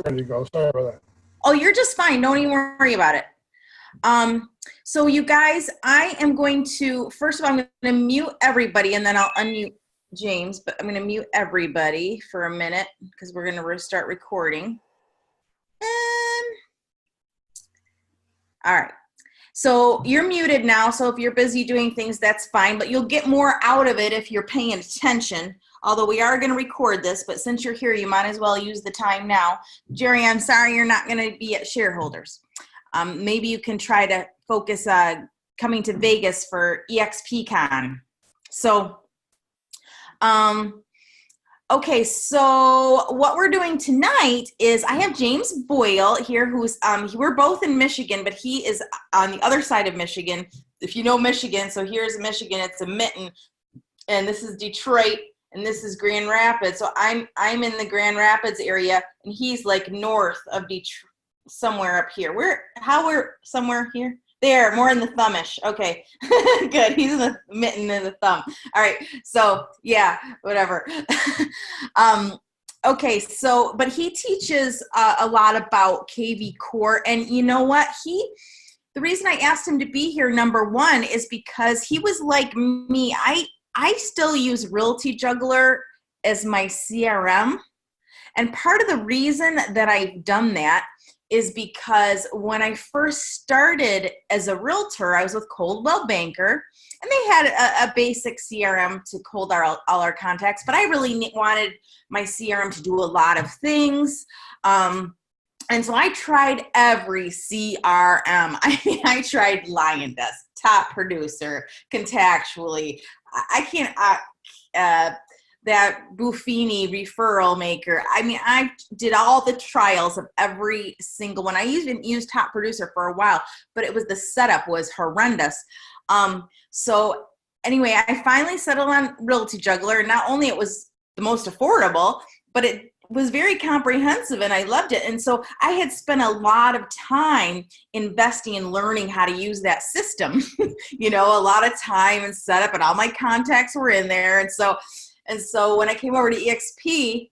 ready to go. Sorry about that. Oh, you're just fine. Don't even worry about it. So you guys, I am going to, first of all, I'm going to mute everybody and then I'll unmute James, but I'm going to mute everybody for a minute because we're going to restart recording. All right. So you're muted now. So if you're busy doing things, that's fine, but you'll get more out of it if you're paying attention. Although we are going to record this, but since you're here, you might as well use the time now. Jerry, I'm sorry you're not going to be at shareholders. Maybe you can try to focus coming to Vegas for EXPCon. So, okay, so what we're doing tonight is I have James Boyle here, who's, we're both in Michigan, but he is on the other side of Michigan. If you know Michigan, so here's Michigan, it's a mitten, and this is Detroit, and this is Grand Rapids. So I'm in the Grand Rapids area, and he's like north of Detroit, somewhere up here. We're somewhere here? There, more in the thumbish. Okay, good. He's in the mitten and the thumb. All right, so yeah, whatever. Okay, so, but he teaches a lot about kvCore, and you know what? The reason I asked him to be here, number one, is because he was like me. I still use Realty Juggler as my CRM. And part of the reason that I've done that is because when I first started as a realtor, I was with Coldwell Banker, and they had a basic CRM to hold all our contacts, but I really wanted my CRM to do a lot of things. And so I tried every CRM. I tried Lion Desk, Top Producer, Contactually. I can't, that Buffini referral maker. I mean, I did all the trials of every single one. I even used Top Producer for a while, but the setup was horrendous. So anyway, I finally settled on Realty Juggler. And not only it was the most affordable, but it was very comprehensive and I loved it. And so I had spent a lot of time investing in learning how to use that system, a lot of time and setup, and all my contacts were in there. And so when I came over to EXP,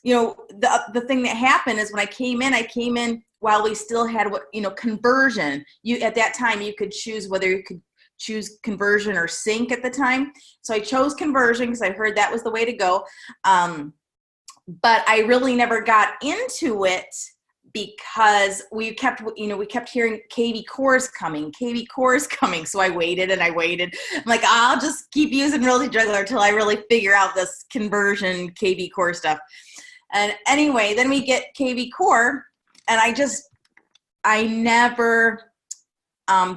the thing that happened is when I came in while we still had conversion. At that time you could choose whether you could choose conversion or sync at the time. So I chose conversion because I heard that was the way to go. But I really never got into it because we kept hearing kvCore's coming. So I waited and I waited. I'm like, I'll just keep using Realty Juggler until I really figure out this conversion kvCore stuff. And anyway, then we get kvCore, and I never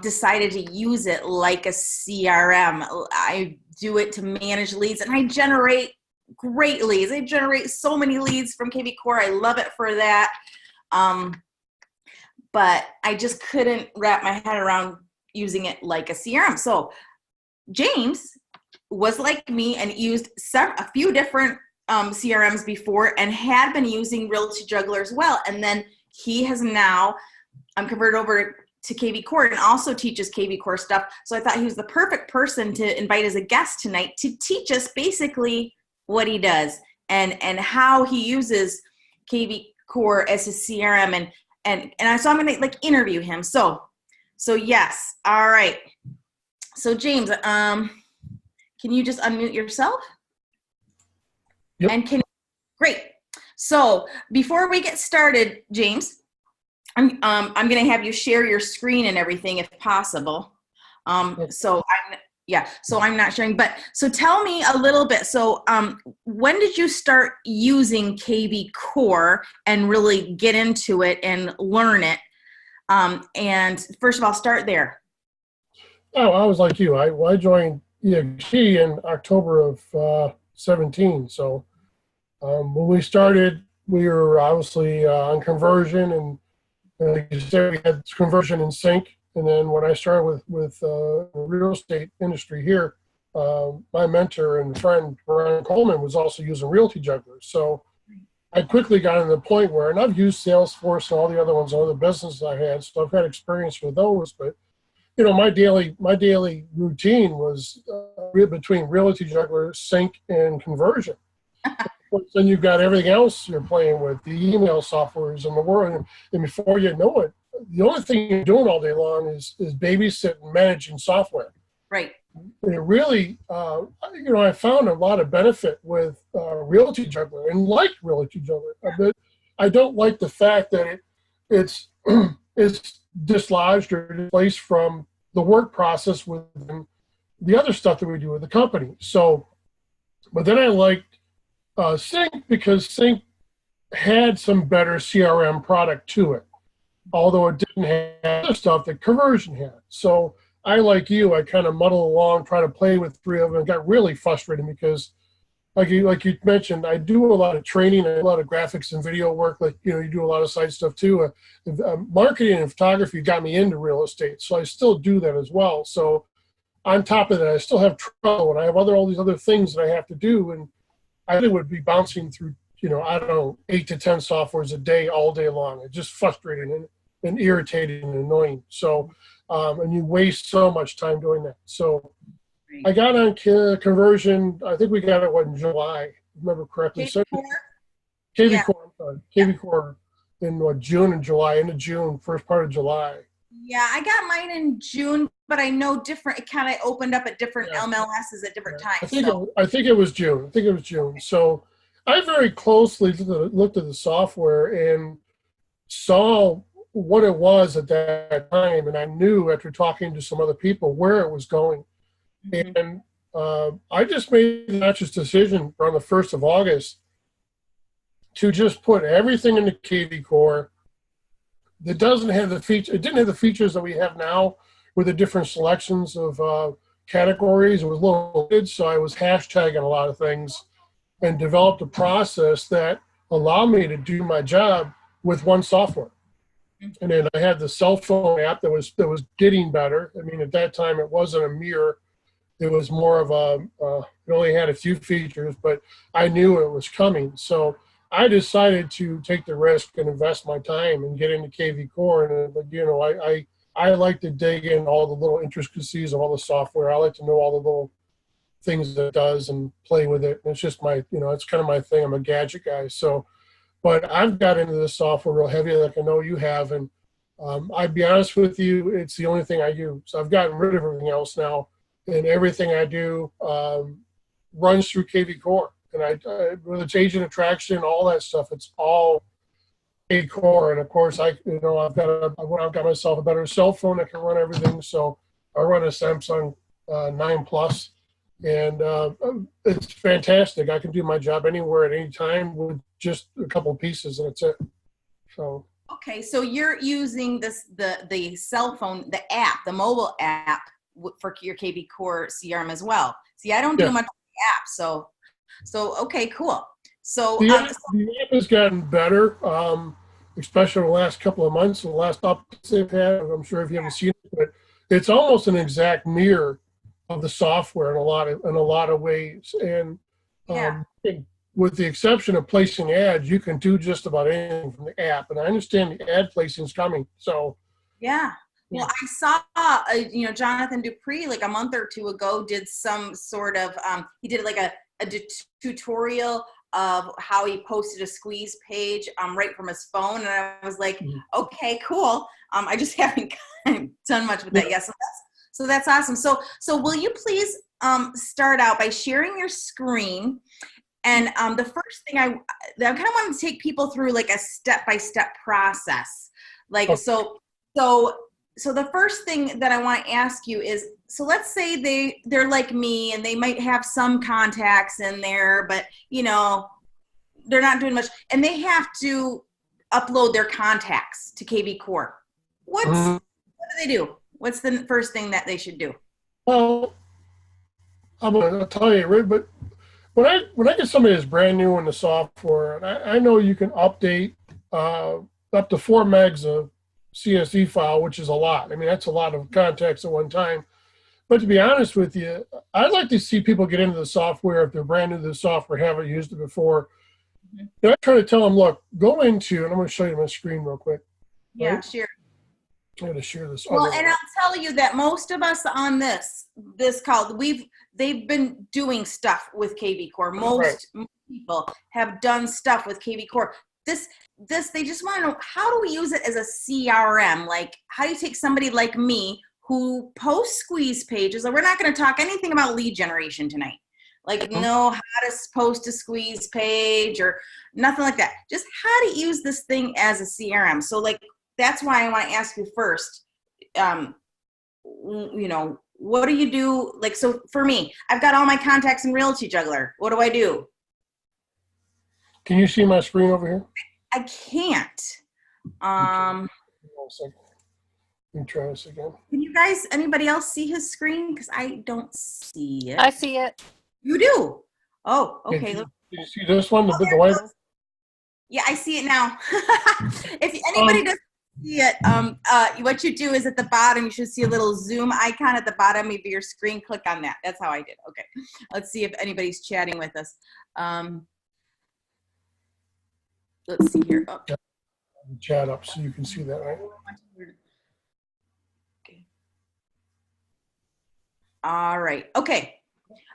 decided to use it like a CRM. I do it to manage leads, and I generate great leads. I generate so many leads from kvCore. I love it for that. But I just couldn't wrap my head around using it like a CRM. So James was like me and used a few different CRMs before and had been using Realty Juggler as well. And then he has now converted over to kvCore and also teaches kvCore stuff. So I thought he was the perfect person to invite as a guest tonight to teach us basically what he does and how he uses kvCore as his CRM so I'm gonna interview him. So yes, all right. So James, can you just unmute yourself? Yep. And great. So before we get started, James, I'm gonna have you share your screen and everything if possible. So I'm not sharing, but so tell me a little bit. So when did you start using kvCore and really get into it and learn it? And first of all, start there. Oh, I was like you. I joined EXP in October of 17. So when we started, we were obviously on conversion, and like you said, we had conversion in sync. And then when I started with the real estate industry here, my mentor and friend, Brian Coleman, was also using Realty Juggler. So I quickly got to the point where, and I've used Salesforce and all the other ones, all the businesses I had, so I've had experience with those. But, my daily routine was between Realty Juggler, sync, and conversion. then you've got everything else you're playing with, the email softwares in the world. And before you know it, the only thing you're doing all day long is babysitting, managing software. Right. And it really, I found a lot of benefit with Realty Juggler and like Realty Juggler. But I don't like the fact that it's it's dislodged or displaced from the work process with the other stuff that we do with the company. So, but then I liked Sync because Sync had some better CRM product to it, although it didn't have other stuff that Conversion had. So I, like you, I kind of muddle along, try to play with three of them, and got really frustrated because, like you mentioned, I do a lot of training and a lot of graphics and video work. Like, you do a lot of site stuff too. Marketing and photography got me into real estate, so I still do that as well. So on top of that, I still have trouble, and I have all these other things that I have to do, and I really would be bouncing through, I don't know, 8 to 10 softwares a day, all day long. It's just frustrating and irritating and annoying. So, and you waste so much time doing that. So I got on Conversion. I think we got it, in July, if I remember correctly. kvCore? kvCore, I'm sorry. kvCore in June and July, into June, first part of July. Yeah, I got mine in June, but I know different. It kind of opened up at different MLSs at different times. I think it was June. So I very closely looked at the software and saw what it was at that time, and I knew after talking to some other people where it was going. And I just made the conscious decision on the 1st of August to just put everything into kvCore. It doesn't have the feature. It didn't have the features that we have now with the different selections of categories. It was a little limited, so I was hashtagging a lot of things and developed a process that allowed me to do my job with one software. And then I had the cell phone app that was getting better. I mean, at that time, it wasn't a mirror. It was more of it only had a few features, but I knew it was coming. So I decided to take the risk and invest my time and get into kvCore. And, I like to dig in all the little intricacies of all the software. I like to know all the little things that it does and play with it. And it's just it's kind of my thing. I'm a gadget guy. So, but I've got into this software real heavy, like I know you have. And I'd be honest with you, it's the only thing I use. I've gotten rid of everything else now, and everything I do runs through kvCore. And with its agent attraction, all that stuff, it's all kvCore. And of course, I've got myself a better cell phone that can run everything. So I run a Samsung 9 Plus, and it's fantastic. I can do my job anywhere at any time with just a couple of pieces, and that's it. So. Okay, so you're using the cell phone, the app, the mobile app for your kvCore CRM as well. See, I don't do much with the app, so okay, cool. So the app has gotten better, especially in the last couple of months. The last updates they've had, I'm sure if you haven't seen it, but it's almost an exact mirror of the software in a lot of ways. And with the exception of placing ads, you can do just about anything from the app. And I understand the ad placing is coming. So yeah. Well, I saw, Jonathan Dupree, like a month or two ago, did some sort of, he did like a tutorial of how he posted a squeeze page right from his phone. And I was like, okay, cool. I just haven't done much with that yet. So that's awesome. So will you please start out by sharing your screen? And the first thing I kind of want to take people through like a step-by-step process. Like, so the first thing that I want to ask you is, so let's say they're like me and they might have some contacts in there, but they're not doing much, and they have to upload their contacts to kvCore. What do they do? What's the first thing that they should do? Well, I'm going to tell you, Rick, but when I get somebody that's brand new in the software, and I know you can update up to 4 megs of CSV file, which is a lot. I mean, that's a lot of contacts at one time. But to be honest with you, I'd like to see people get into the software if they're brand new to the software, haven't used it before. And I try to tell them, look, go into, and I'm going to show you my screen real quick. Yeah, right? sure. I'm going to share this. Well, and I'll tell you that most of us on this call, they've been doing stuff with kvCore. Most people have done stuff with kvCore. This, they just want to know, how do we use it as a CRM? Like, how do you take somebody like me who posts squeeze pages, and we're not going to talk anything about lead generation tonight. Like, no, how to post a squeeze page or nothing like that. Just how to use this thing as a CRM. So, like, that's why I want to ask you first, you know, what do you do? Like, so for me, I've got all my contacts in Realty Juggler. What do I do? Can you see my screen over here? I can't. One second. Let me try this again. Can you guys, anybody else see his screen? Because I don't see it. I see it. You do? Oh, okay. Did you see this one? The white? Yeah, I see it now. If anybody doesn't see it, what you do is at the bottom, you should see a little Zoom icon at the bottom of your screen. Click on that. That's how I did. Okay. Let's see if anybody's chatting with us. Let's see here. Oh. Chat up so you can see that, right? Okay. All right. Okay.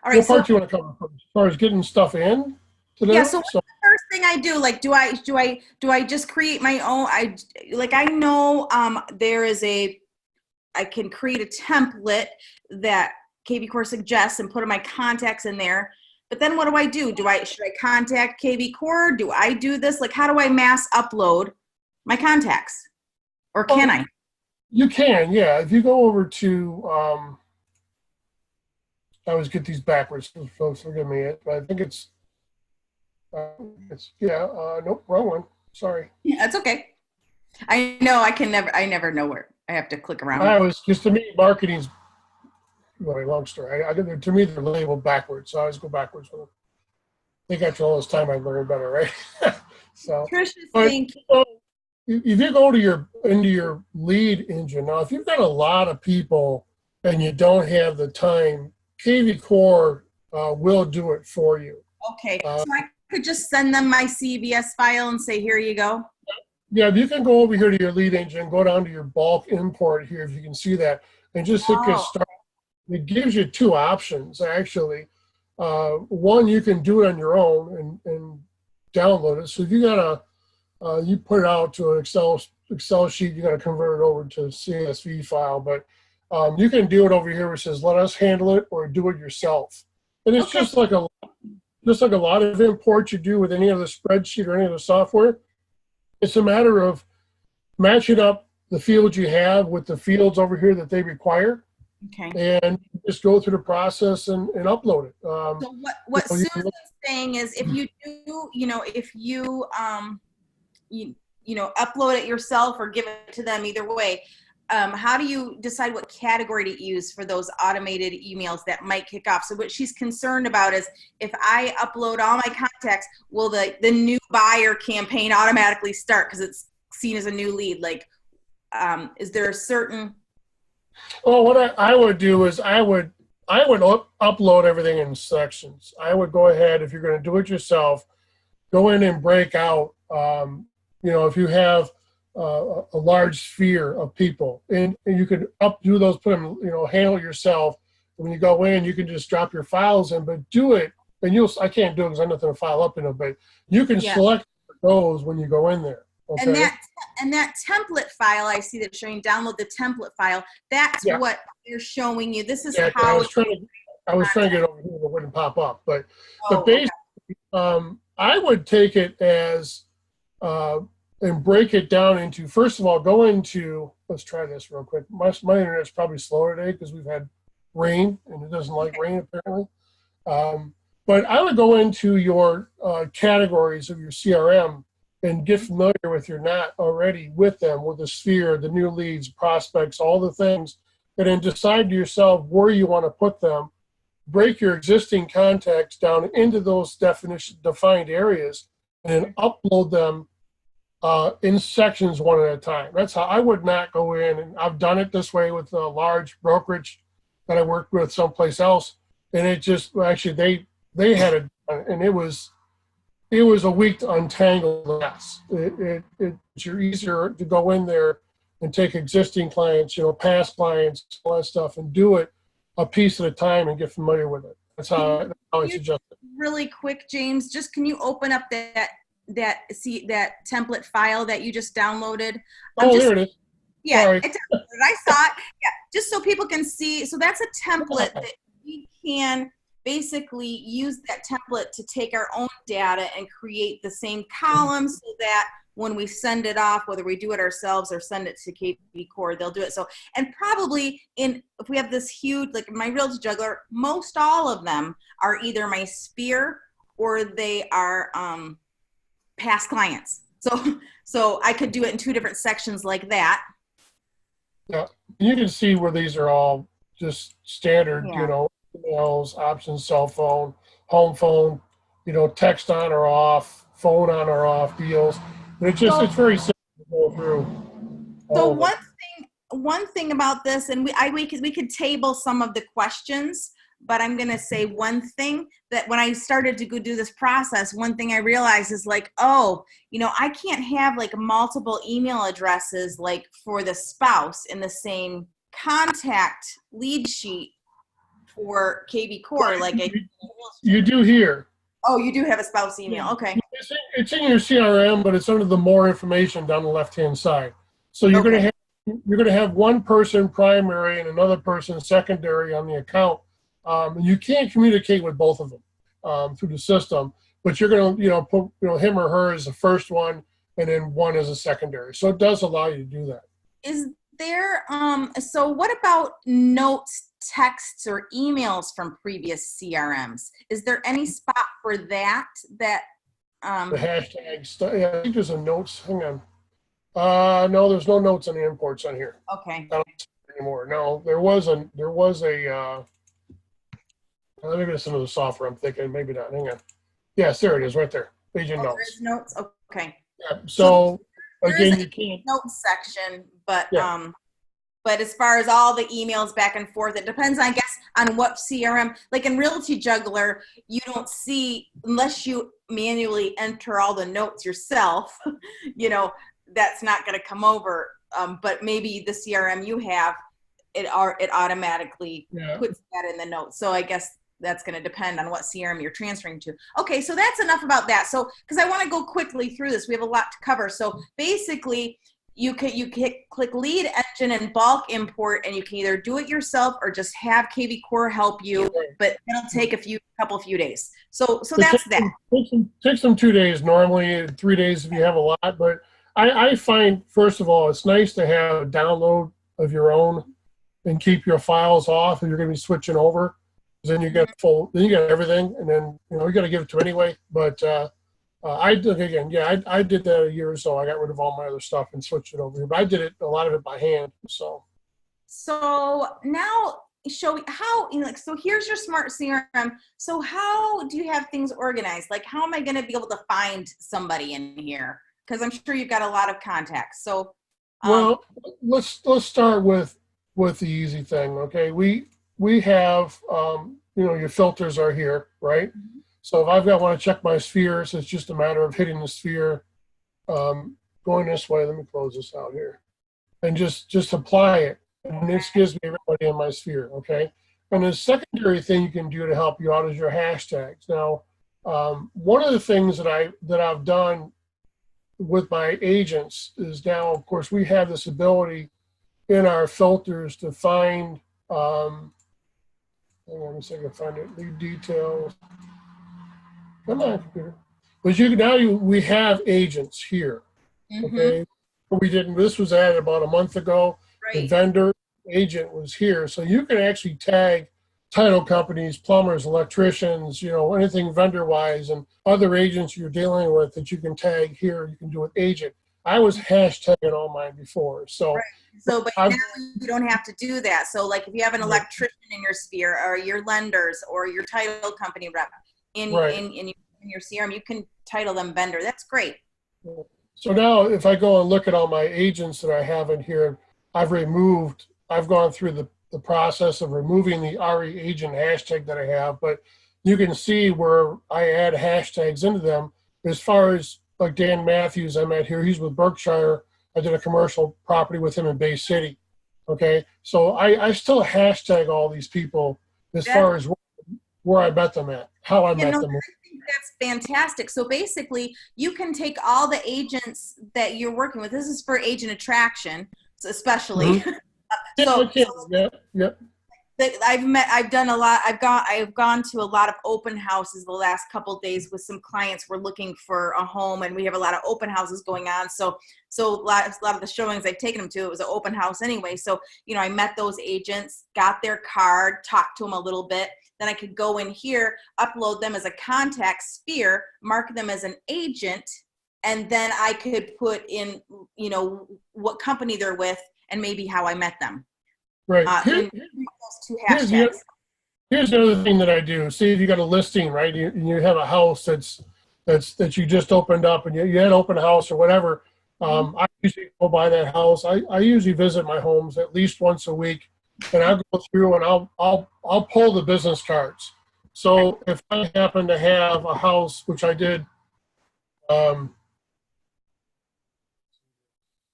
All right. What part do you want to cover first? As far as getting stuff in today? Yeah. So what's the first thing I do? Like, do I just create my own? I know there is I can create a template that kvCore suggests and put my contacts in there. But then what do I do? Should I contact kvCore? Do I do this? Like, how do I mass upload my contacts? Or can I? You can, yeah. If you go over to, I always get these backwards, so folks forgive me. But I think nope, wrong one. Sorry. Yeah, that's okay. I know I never know where I have to click around. To me, marketing's very long story. To me, they're labeled backwards, so I always go backwards with them. I think after all this time, I learned better, right? So, Trish is saying, if you go to into your lead engine now, if you've got a lot of people and you don't have the time, kvCore will do it for you. Okay, so I could just send them my CVS file and say, here you go. Yeah, you can go over here to your lead engine, go down to your bulk import here, if you can see that, and just hit get started. It gives you two options, actually. One, you can do it on your own and download it. So if you got you put it out to an Excel sheet, you got to convert it over to a CSV file. But you can do it over here where it says, let us handle it, or do it yourself. And it's just like a lot of imports you do with any other spreadsheet or any other software. It's a matter of matching up the fields you have with the fields over here that they require. Okay. And just go through the process and upload it. So what Susan's saying is, if you do, if you upload it yourself or give it to them, either way, how do you decide what category to use for those automated emails that might kick off? So what she's concerned about is, if I upload all my contacts, will the new buyer campaign automatically start because it's seen as a new lead? Like, is there a certain... Well, what I would do is I would upload everything in sections. I would go ahead, if you're going to do it yourself, go in and break out, if you have a large sphere of people, and you could do those, put them, handle yourself. When you go in, you can just drop your files in, but do it, and I can't do it because I have nothing to file up in it, but you can select those when you go in there. Okay. And that template file, I see that showing download the template file. That's what they're showing you. This is how I was trying to get over here, but it wouldn't pop up. But basically, I would take it as and break it down into, first of all, let's try this real quick. My internet's probably slower today because we've had rain and it doesn't like rain apparently. But I would go into your categories of your CRM and get familiar with you're not already with them, with the sphere, the new leads, prospects, all the things, and then decide to yourself where you want to put them, break your existing contacts down into those defined areas, and then upload them in sections one at a time. That's how I would not go in, and I've done it this way with a large brokerage that I worked with someplace else, and it just, actually, they had it, and it was a week to untangle the mess. It's easier to go in there and take existing clients, past clients, all that stuff, and do it a piece at a time and get familiar with it. That's how I suggest it. Really quick, James, just can you open up that template file that you just downloaded? There it is. Yeah, Sorry. I saw it. Yeah, just so people can see. So that's a template that we can basically use that template to take our own data and create the same columns so that when we send it off, whether we do it ourselves or send it to kvCore, they'll do it. So, and probably if we have this huge, like my Realty Juggler, most all of them are either my sphere or they are past clients. So I could do it in 2 different sections like that. Yeah, you can see where these are all just standard, emails, options, cell phone, home phone, text on or off, phone on or off deals. It's very simple to go through. So one thing about this, and we could table some of the questions, but I'm going to say one thing that when I started to go do this process, one thing I realized is like, I can't have like multiple email addresses like for the spouse in the same contact lead sheet for kvCore. Like you do here. Oh, you do have a spouse email. Okay. It's in your CRM, but it's under the more information down the left-hand side. So you're going to have one person primary and another person secondary on the account. You can't communicate with both of them through the system, but you're going to put him or her as the first one, and then one as a secondary. So it does allow you to do that. Is there so what about notes, texts, or emails from previous CRMs? Is there any spot for that? The hashtags. Yeah, I think there's a notes. Hang on. No, there's no notes on the imports on here. Okay. I don't anymore. No, there was a maybe it's another software I'm thinking, maybe not. Hang on. Yes, there it is right there. Agent notes. There is notes? Okay. Yeah, so again, you can't. Notes section, but Yeah. But as far as all the emails back and forth, it depends, I guess, on what CRM. Like in Realty Juggler, you don't see, unless you manually enter all the notes yourself, that's not going to come over. But maybe the CRM you have, it automatically puts that in the notes. So I guess that's going to depend on what CRM you're transferring to. Okay, so that's enough about that. So, because I want to go quickly through this. We have a lot to cover. So basically, you click lead engine and bulk import, and you can either do it yourself or just have kvCore help you, but it'll take a few days. So that's that. Takes them 2 days normally, 3 days if you have a lot. But I find, first of all, it's nice to have a download of your own and keep your files off if you're going to be switching over. Then you get everything, and then you got to give it to anyway. But I did I did that a year or so. I got rid of all my other stuff and switched it over here. But I did a lot of it by hand. So now show me how so here's your smart CRM. So how do you have things organized? Like how am I going to be able to find somebody in here? Because I'm sure you've got a lot of contacts. So well, let's start with the easy thing. Okay, we have your filters are here, right? Mm-hmm. So if I've want to check my spheres, it's just a matter of hitting the sphere, going this way. Let me close this out here, and just apply it, and this gives me everybody in my sphere. Okay, and the secondary thing you can do to help you out is your hashtags. Now, one of the things that I've done with my agents is now, of course, we have this ability in our filters to find. Hang on a second, find it. Lead details. Come on, computer. But we have agents here. Mm-hmm. Okay. We didn't. This was added about a month ago. Right. The vendor agent was here, so you can actually tag title companies, plumbers, electricians, anything vendor-wise, and other agents you're dealing with that you can tag here. You can do with agent. I was hashtagging all mine before, so. Right. So, but now you don't have to do that. So, like, if you have an electrician in your sphere, or your lenders, or your title company rep in your CRM, you can title them vendor. That's great. So now, if I go and look at all my agents that I have in here, I've gone through the process of removing the RE agent hashtag that I have, but you can see where I add hashtags into them. As far as like Dan Matthews, I'm at here. He's with Berkshire. I did a commercial property with him in Bay City. Okay, so I still hashtag all these people as far as where I met them at, how I met them. I think that's fantastic. So basically, you can take all the agents that you're working with. This is for agent attraction, especially. Yeah. I've done a lot. I've gone to a lot of open houses the last couple of days with some clients. We're looking for a home, and we have a lot of open houses going on. So a lot of the showings I've taken them to, it was an open house anyway. So, I met those agents, got their card, talked to them a little bit. Then I could go in here, upload them as a contact sphere, mark them as an agent, and then I could put in, what company they're with and maybe how I met them. Right. Those two hashtags. Here's the other thing that I do. See, if you got a listing, right? You have a house that you just opened up, and you had open house or whatever. I usually go by that house. I usually visit my homes at least once a week, and I'll go through and I'll pull the business cards. So if I happen to have a house, which I did, I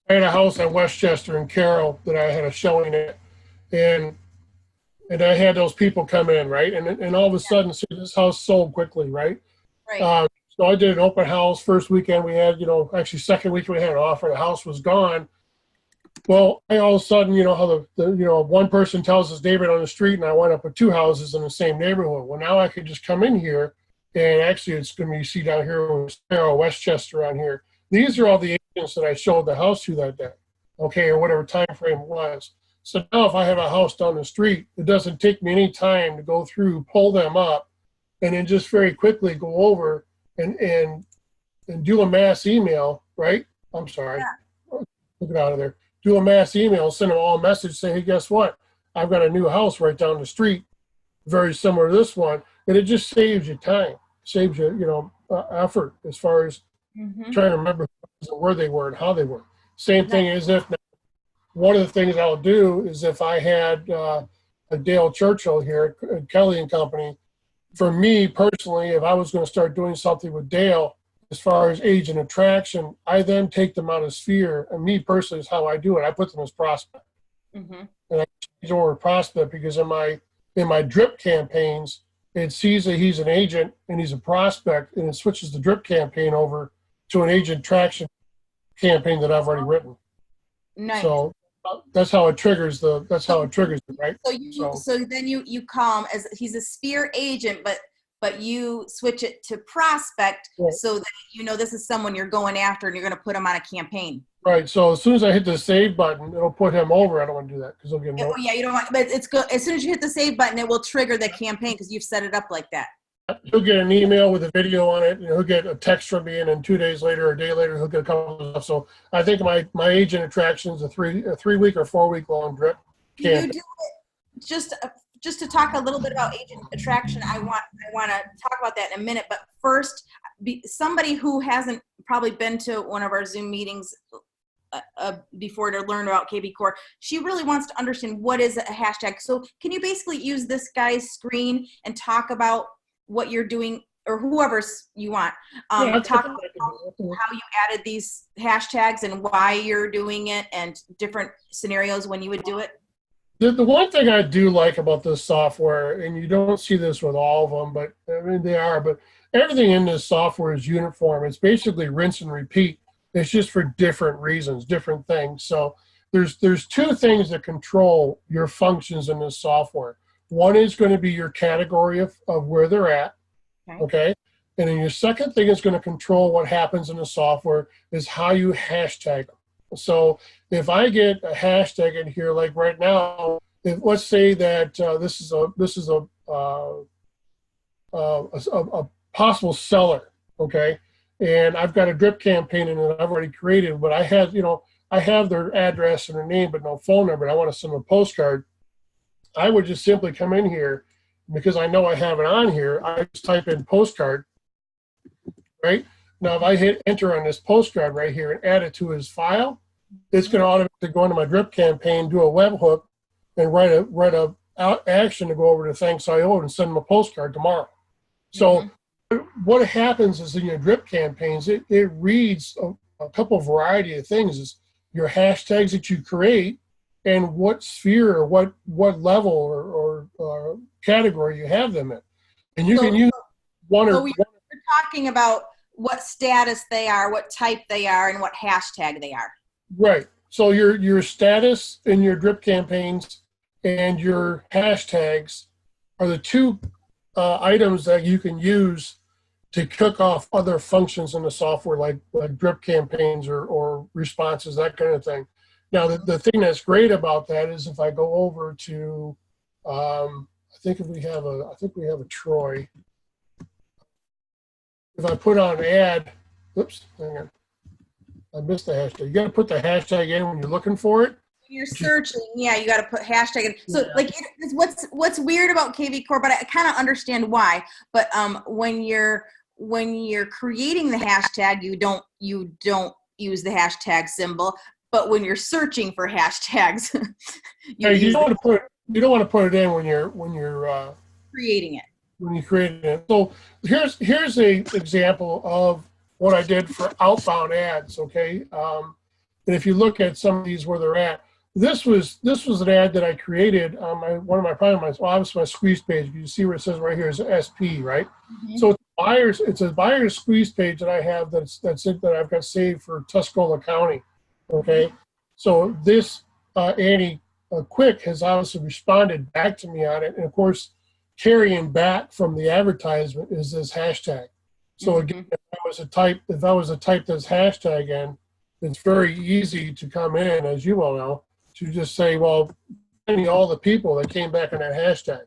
had a house on Westchester in Carroll that I had a showing at, and I had those people come in, right? And all of a sudden, see, this house sold quickly, right? Right. So I did an open house. First weekend we had, actually second week we had an offer. The house was gone. Well, all of a sudden, how the one person tells his neighbor on the street, and I went up with two houses in the same neighborhood. Well, now I could just come in here, and actually it's going to be, see down here, Westchester on here. These are all the agents that I showed the house to that day, okay, or whatever time frame it was. So now if I have a house down the street, it doesn't take me any time to go through, pull them up, and then just very quickly go over and do a mass email, right? I'm sorry. Yeah. Look it out of there. Do a mass email, send them all a message saying, hey, guess what? I've got a new house right down the street, very similar to this one. And it just saves you time, saves you, effort as far as trying to remember where they were and how they were. Same thing as if one of the things I'll do is if I had a Dale Churchill here at Kelly and Company, for me personally, if I was going to start doing something with Dale, as far as agent attraction, I then take them out of sphere, and me personally is how I do it. I put them as prospect, and I change over prospect because in my drip campaigns, it sees that he's an agent and he's a prospect, and it switches the drip campaign over to an agent attraction campaign that I've already written. Nice. So that's how it triggers it, right? So then you call him as he's a sphere agent, but you switch it to prospect, right, so that this is someone you're going after and you're going to put him on a campaign. Right. So as soon as I hit the save button, it'll put him over. I don't want to do that because he'll get no. Yeah, you don't want. But it's good. As soon as you hit the save button, it will trigger the campaign because you've set it up like that. He'll get an email with a video on it, and he'll get a text from me, and then 2 days later or a day later, he'll get a couple of stuff. So I think my agent attraction is a 3 week or 4 week long drip. You do it just to talk a little bit about agent attraction. I want to talk about that in a minute, but first, somebody who hasn't probably been to one of our Zoom meetings before to learn about kvCore, she really wants to understand what is a hashtag. So can you basically use this guy's screen and talk about what you're doing, or whoever's you want, talk about how you added these hashtags and why you're doing it and different scenarios when you would do it? The one thing I do like about this software, and you don't see this with all of them, but I mean they are, but everything in this software is uniform. It's basically rinse and repeat. It's just for different reasons, different things. So there's two things that control your functions in this software. One is going to be your category of where they're at, okay? And then your second thing is going to control what happens in the software is how you hashtag them. So if I get a hashtag in here, like right now, let's say that this is a possible seller, okay? And I've got a drip campaign in it I've already created, but I have their address and their name, but no phone number. And I want to send them a postcard. I would just simply come in here because I know I have it on here. I just type in postcard, right? Now, if I hit enter on this postcard right here and add it to his file, it's going to automatically go into my drip campaign, do a webhook, and write a action to go over to Thanks.io and send them a postcard tomorrow. So what happens is in your drip campaigns, it reads a couple variety of things. your hashtags that you create and what sphere or what level or category you have them in. And you can use one or we're talking about what status they are, what type they are, and what hashtag they are. Right. So your status in your drip campaigns and your hashtags are the two items that you can use to kick off other functions in the software, like drip campaigns or responses, that kind of thing. Now, the thing that's great about that is if I go over to, I think we have a Troy. If I put on ad, oops, hang on. I missed the hashtag. You got to put the hashtag in when you're looking for it. When you're searching, yeah, you got to put hashtag in. So, like, what's weird about kvCore, but I kind of understand why. But when you're creating the hashtag, you don't use the hashtag symbol. But when you're searching for hashtags, you don't want to put it in when you're creating it. When you create it. So here's a example of what I did for outbound ads. Okay, and if you look at some of these where they're at, this was an ad that I created on my squeeze page. You see where it says right here is SP, right? Mm-hmm. So it's a buyer's squeeze page that I have that I've got saved for Tuscola County. Okay, so this Annie Quick has obviously responded back to me on it, and of course, carrying back from the advertisement is this hashtag. So again, if I was to type this hashtag in, it's very easy to come in, as you all know, to just say, well, send me all the people that came back on that hashtag,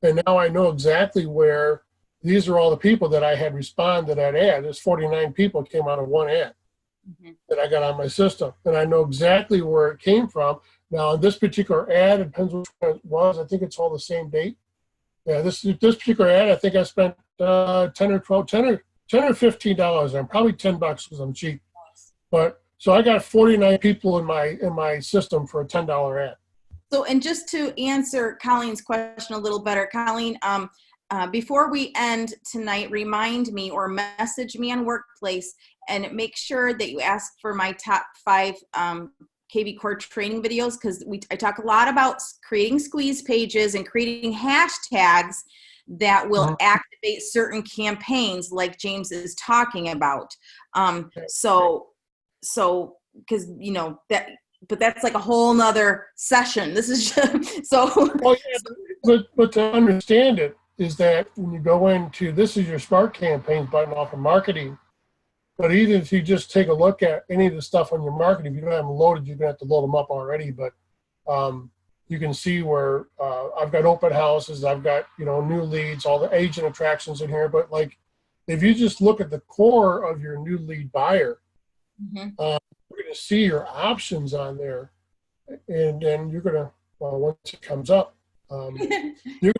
and now I know exactly where these are all the people that I had responded to that ad. There's 49 people came out of one ad. That I got on my system, and I know exactly where it came from. Now, in this particular ad, it depends which one it was. I think it's all the same date. Yeah, this particular ad, I think I spent $10 or $15 on, probably $10 because I'm cheap. But so I got 49 people in my system for a $10 ad. So, and just to answer Colleen's question a little better, Colleen, before we end tonight, remind me or message me on Workplace and make sure that you ask for my top 5 kvCore training videos, because I talk a lot about creating squeeze pages and creating hashtags that will activate certain campaigns like James is talking about. So because but that's like a whole nother session. This is just, so. Well, yeah, but to understand it is that when you go into, this is your Smart Campaigns button off of marketing. But even if you just take a look at any of the stuff on your marketing, if you don't have them loaded, you're going to have to load them up already. But you can see where I've got open houses, I've got, new leads, all the agent attractions in here. But like, if you just look at the core of your new lead buyer, you're going to see your options on there. And then you're going to, once it comes up, you're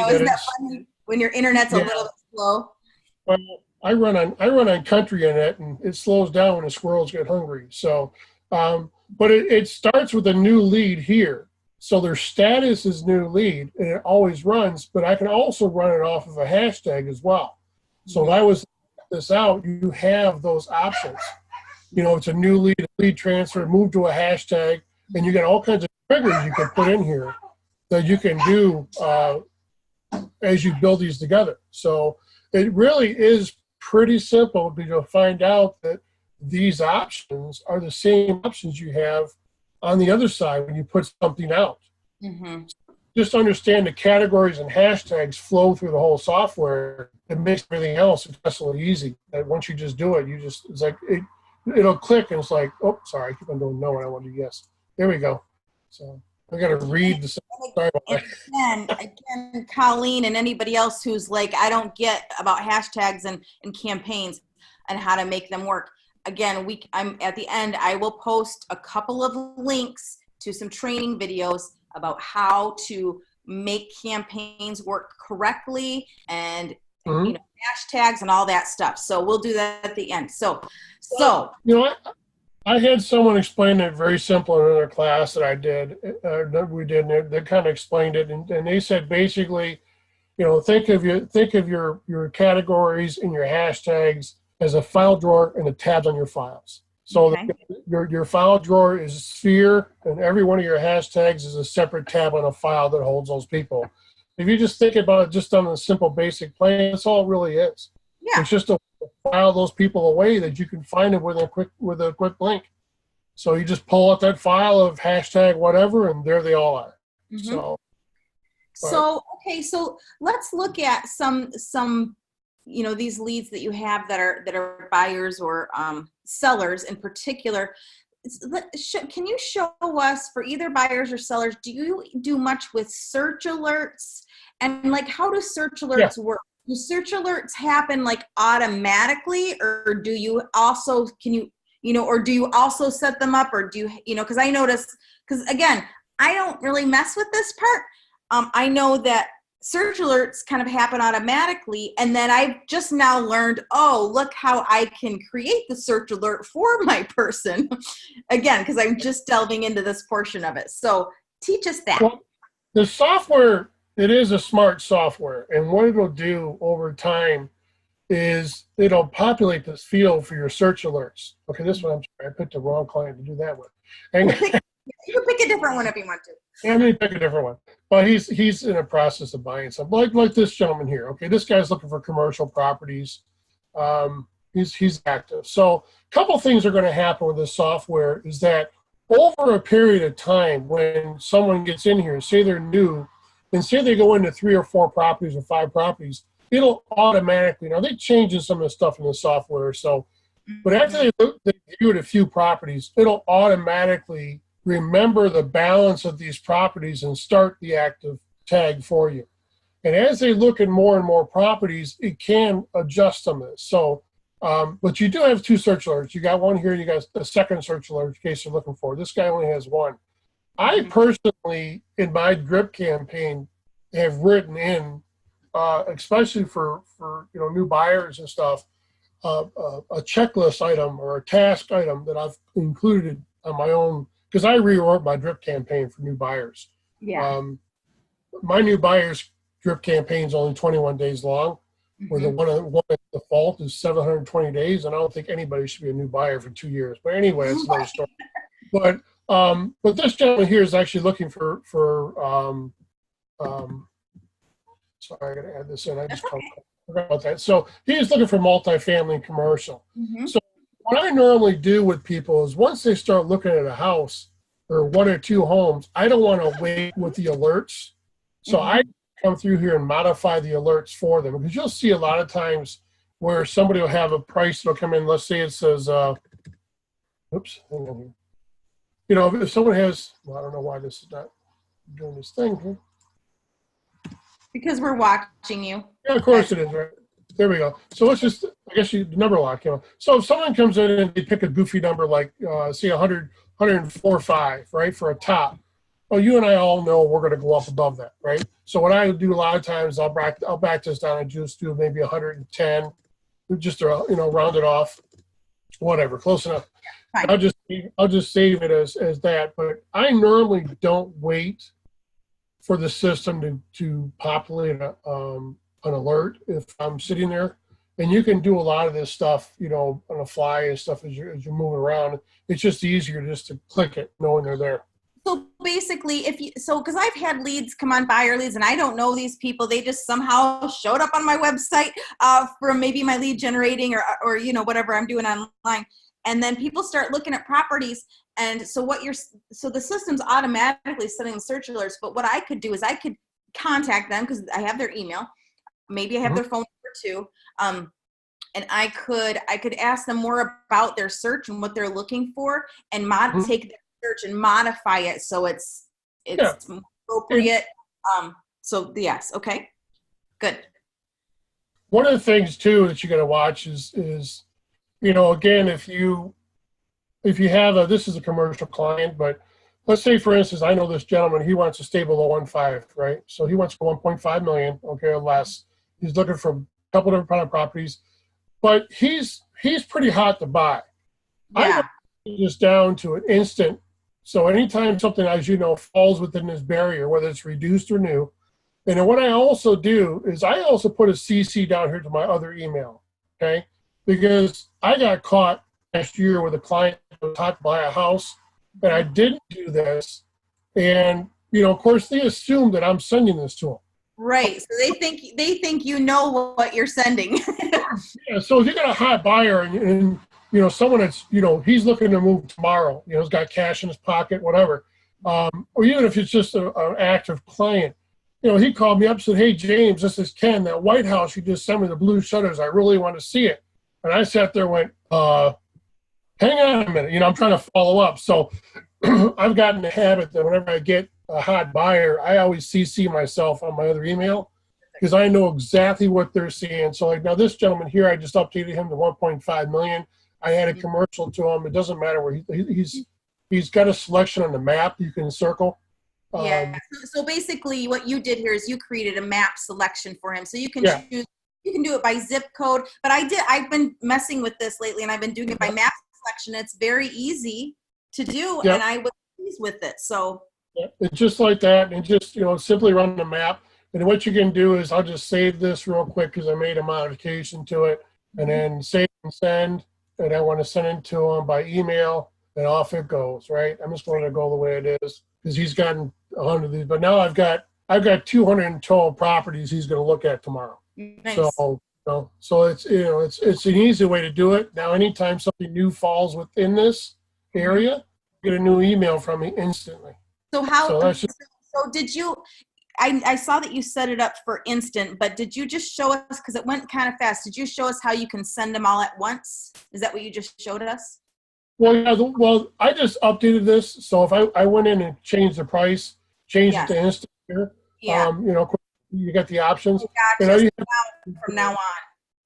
isn't that funny when your internet's a little bit slow? Well, I run on country internet, and it slows down when the squirrels get hungry. So, but it starts with a new lead here. So their status is new lead, and it always runs. But I can also run it off of a hashtag as well. So if I was to check this out, you have those options. It's a new lead transfer, move to a hashtag, and you got all kinds of triggers you can put in here that you can do as you build these together. So it really is pretty simple, but you'll find out that these options are the same options you have on the other side when you put something out. Just understand the categories and hashtags flow through the whole software. It makes everything else successfully easy. And once you just do it, it's like it'll click, and it's like, oh, sorry, I keep on doing no, and I want to do yes. There we go. So I got to read the. Sorry about that. Again, Colleen and anybody else who's like, I don't get about hashtags and campaigns and how to make them work. Again, I'm at the end. I will post a couple of links to some training videos about how to make campaigns work correctly and hashtags and all that stuff. So we'll do that at the end. So I had someone explain it very simple in another class that I did, that we did, and they kind of explained it, and they said basically, think of your categories and your hashtags as a file drawer and the tabs on your files. So Okay. your file drawer is a sphere, and every one of your hashtags is a separate tab on a file that holds those people. If you just think about it just on a simple basic plan, that's all it really is. Yeah. It's just to file those people away that you can find them with a quick link. So you just pull up that file of hashtag whatever, and there they all are. Mm-hmm. So, Okay, so let's look at some these leads that you have that are buyers or sellers in particular. Can you show us, for either buyers or sellers, do you do much with search alerts? And like, how do search alerts work? Do search alerts happen like automatically, or do you also, or do you also set them up, or do you, because I notice, because again, I don't really mess with this part. I know that search alerts kind of happen automatically, and then I've just now learned, oh, look how I can create the search alert for my person. Again, because I'm just delving into this portion of it. So teach us that. well, the software, it is a smart software, and what it'll do over time is it'll populate this field for your search alerts. Okay, this one, I'm sorry, I picked the wrong client to do that with. And You can pick a different one if you want to. yeah, I'm going to pick a different one. But he's in a process of buying something, like this gentleman here. Okay, this guy's looking for commercial properties. He's active. So a couple things are going to happen with this software is that over a period of time, when someone gets in here, say they're new, and say they go into 3 or 4 properties or 5 properties, it'll automatically, now they changing some of the stuff in the software. So, but after they viewed a few properties, it'll automatically remember the balance of these properties and start the active tag for you. And as they look at more and more properties, it can adjust some of this. So, but you do have 2 search alerts. You got one here, and you got a second search alert in case you're looking for it. This guy only has 1. I personally, in my drip campaign, have written in, especially for new buyers and stuff, a checklist item or a task item that I've included on my own, because I rewrote my drip campaign for new buyers. Yeah. My new buyers drip campaign is only 21 days long, where the one at default is 720 days, and I don't think anybody should be a new buyer for 2 years. But anyway, that's another story. But this gentleman here is actually looking for sorry, I got to add this in. I just forgot about that. So he's looking for multifamily and commercial. So what I normally do with people is once they start looking at a house or 1 or 2 homes, I don't want to wait with the alerts. So I come through here and modify the alerts for them, because you'll see a lot of times where somebody will have a price that'll come in. Let's say it says, oops, hang on here. If someone has, well, I don't know why this is not doing this thing here. Because we're watching you. Yeah, of course it is, right? There we go. So let's just, I guess the number lock came on. So if someone comes in and they pick a goofy number like, say 100, 104.5, right, for a top, well, you and I all know we're going to go up above that, right? So what I do a lot of times, I'll back this down and just do maybe 110, just to, round it off, whatever, close enough. Fine. I'll just save it as that. But I normally don't wait for the system to populate an alert if I'm sitting there. And you can do a lot of this stuff, on the fly and stuff as you're moving around. It's just easier just to click it, knowing they're there. So basically, because I've had leads come on, buyer leads, and I don't know these people. They just somehow showed up on my website from maybe my lead generating or whatever I'm doing online. And then people start looking at properties. And so the system's automatically sending search alerts. But what I could do is I could contact them because I have their email. Maybe I have their phone number too. And I could ask them more about their search and what they're looking for, and take their search and modify it so it's more appropriate. So yes, okay, good. One of the things too that you got to watch is again, if you have this is a commercial client, but let's say for instance, I know this gentleman, he wants to stay below 1.5, right? So he wants 1.5 million, okay, or less. He's looking for a couple different kind of properties, but he's pretty hot to buy. Yeah. I just down to an instant. So anytime something, as you know, falls within this barrier, whether it's reduced or new, and then what I also do is I also put a CC down here to my other email, okay? Because I got caught last year with a client who talked to buy a house, and I didn't do this. And, of course, they assume that I'm sending this to them. Right. So they think you know what you're sending. Yeah, so if you got a hot buyer and someone that's, he's looking to move tomorrow, he's got cash in his pocket, whatever. Or even if it's just an active client, he called me up and said, "Hey, James, this is Ken, that White House, you just sent me the blue shutters. I really want to see it." And I sat there and went, hang on a minute. I'm trying to follow up. So I've gotten the habit that whenever I get a hot buyer, I always CC myself on my other email because I know exactly what they're seeing. So like now this gentleman here, I just updated him to 1.5 million. I added commercial to him. It doesn't matter where he's got a selection on the map you can circle. Yeah. So basically what you did here is you created a map selection for him. So you can choose, you can do it by zip code, but I've been messing with this lately and I've been doing it by map selection. It's very easy to do and I was pleased with it. So it's just like that, and just simply run the map. And what you can do is I'll just save this real quick because I made a modification to it, and then save and send. And I want to send it to him by email, and off it goes. Right? I'm just going to go the way it is because he's gotten 100 of these, but now I've got 212 properties he's going to look at tomorrow. Nice. So it's it's an easy way to do it. Now, anytime something new falls within this area, get a new email from me instantly. So did you, I saw that you set it up for instant, but did you just show us, because it went kind of fast, did you show us how you can send them all at once? Is that what you just showed us? Well, yeah, I just updated this. So if I went in and changed the price, changed it to instant here, you got the options. From now on.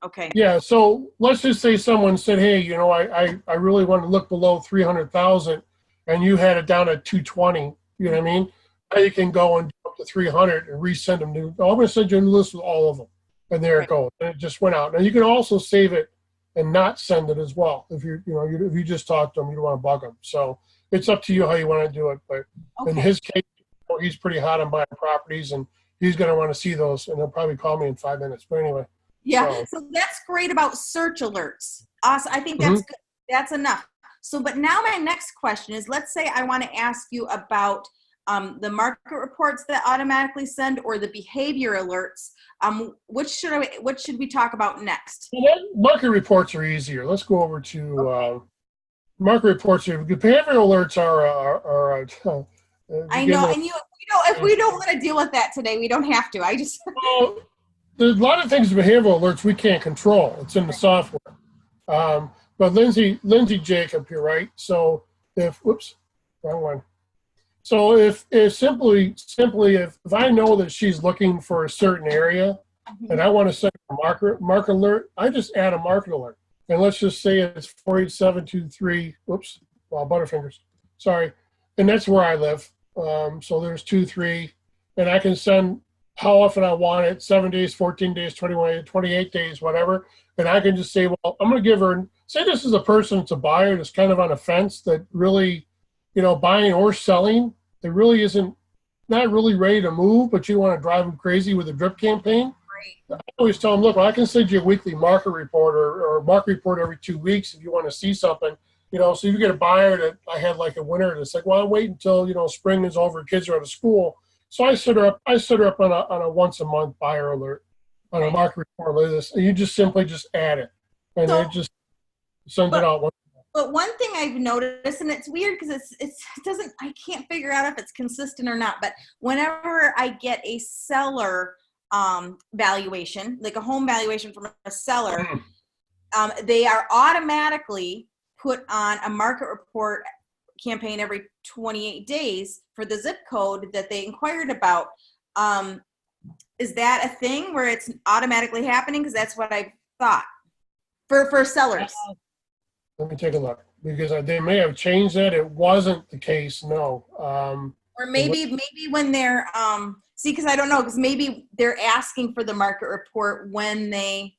Okay. Yeah. So let's just say someone said, "Hey, I really want to look below 300,000," and you had it down at 220. You know what I mean? Now you can go and do up to 300 and resend them to. I'm going to send you a list with all of them, and there it goes. And it just went out. Now you can also save it and not send it as well if if you just talk to them, you don't want to bug them. So it's up to you how you want to do it. But in his case, he's pretty hot on buying properties, and he's going to want to see those, and he'll probably call me in 5 minutes. But anyway. Yeah. So that's great about search alerts. Awesome. I think that's good. That's enough. So, but now my next question is, let's say I want to ask you about the market reports that automatically send or the behavior alerts. Which should we talk about next? Well, market reports are easier. Let's go over to market reports. Behavioral alerts are I know, and if we don't want to deal with that today, we don't have to. Well, there's a lot of things behavioral alerts we can't control. It's in the software. But Lindsay Jacob here, right? So wrong one. So if simply if I know that she's looking for a certain area and I want to send a market alert, I just add a market alert. And let's just say it's 48723, Butterfingers. Sorry. And that's where I live. So there's 23, and I can send how often I want it, 7 days, 14 days, 21, 28 days, whatever. And I can just say, well, I'm going to give her, say this is a person, it's a buyer that's kind of on a fence that really, buying or selling, it really not really ready to move, but you want to drive them crazy with a drip campaign. Right. I always tell them, look, well, I can send you a weekly market report or market report every 2 weeks if you want to see something. So if you get a buyer that I had like a winter that's like, well, I'll wait until, spring is over, kids are out of school. So I set her up on a once a month buyer alert on a market report like this. And you just simply add it. And it just sends it out. But one thing I've noticed, and it's weird because I can't figure out if it's consistent or not, but whenever I get a seller valuation, like a home valuation from a seller, they are automatically put on a market report campaign every 28 days for the zip code that they inquired about. Is that a thing where it's automatically happening? Because that's what I thought for sellers. Let me take a look, because they may have changed that. It wasn't the case, no. Or maybe when they're because I don't know, because maybe they're asking for the market report when they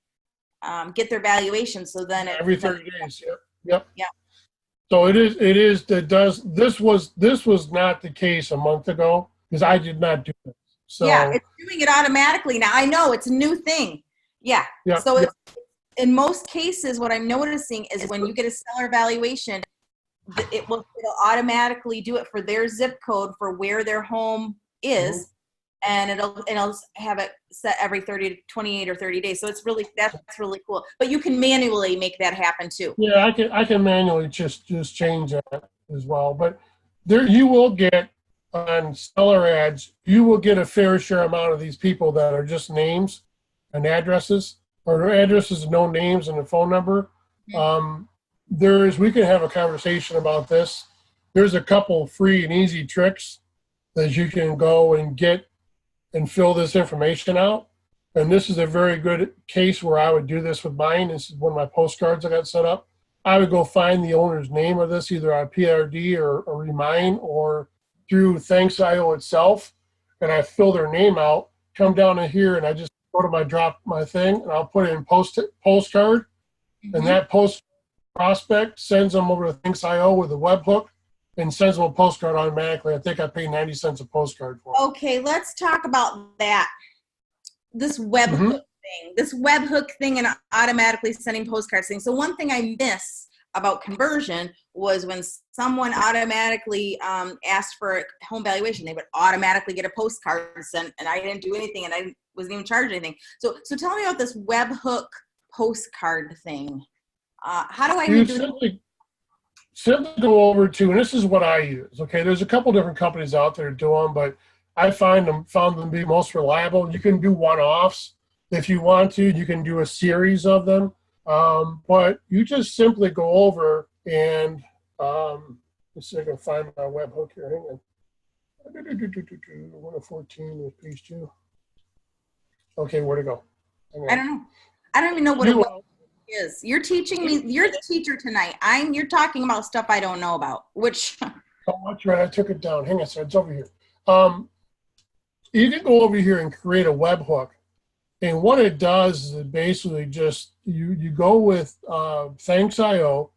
get their valuation. So then every 30 days. Yep. So this was not the case a month ago because I did not do this. So yeah, it's doing it automatically now. I know it's a new thing. Yeah. So in most cases, what I'm noticing is when you get a seller evaluation, it'll automatically do it for their zip code for where their home is, and it'll have it set every 28 or 30 days. So that's really cool. But you can manually make that happen too. Yeah, I can manually just change that as well. But there you will get on seller ads, you will get a fair share amount of these people that are just names and addresses, or addresses and no names and a phone number. We can have a conversation about this. There's a couple free and easy tricks that you can go and get and fill this information out. And this is a very good case where I would do this with mine. This is one of my postcards I got set up. I would go find the owner's name of this, either on PRD or Remine or through ThanksIO itself. And I fill their name out, come down to here, and I just go to drop my thing, and I'll put it in postcard. And that prospect sends them over to ThanksIO with a webhook and sends them a postcard automatically. I think I pay 90 cents a postcard for it. Okay, let's talk about that. This webhook thing and automatically sending postcards thing. So one thing I miss about conversion was when someone automatically asked for a home valuation, they would automatically get a postcard sent, and I didn't do anything, and I wasn't even charged anything. So tell me about this webhook postcard thing. How do I do it? Simply go over to, and this is what I use. Okay, there's a couple different companies out there that do them, but I found them to be most reliable. You can do one-offs if you want to. You can do a series of them, but you just simply go over and let's see if I can find my webhook here. Hang on. 114 is page 2. Okay, where to go? I don't know. I don't even know what a webhook is. You're teaching me. You're the teacher tonight. You're talking about stuff I don't know about. Which? Oh, that's right. I took it down. Hang on, so it's over here. You can go over here and create a webhook, and what it does is it basically just you go with ThanksIO,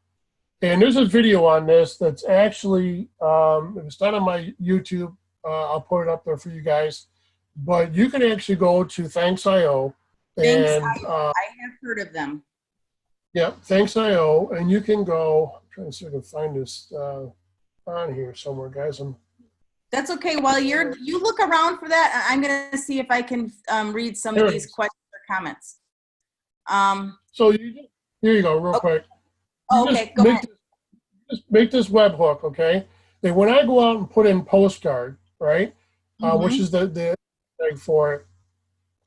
and there's a video on this that's actually if it's not on my YouTube, I'll put it up there for you guys. But you can actually go to ThanksIO, and I have heard of them. Yeah, ThanksIO, and you can go. I'm trying to see if I can find this on here somewhere, guys. That's okay. While you look around for that, I'm going to see if I can read some of these questions or comments. So here you go, real quick. Okay, go ahead. Just make this webhook, okay? And when I go out and put in postcard, right, which is the thing for it,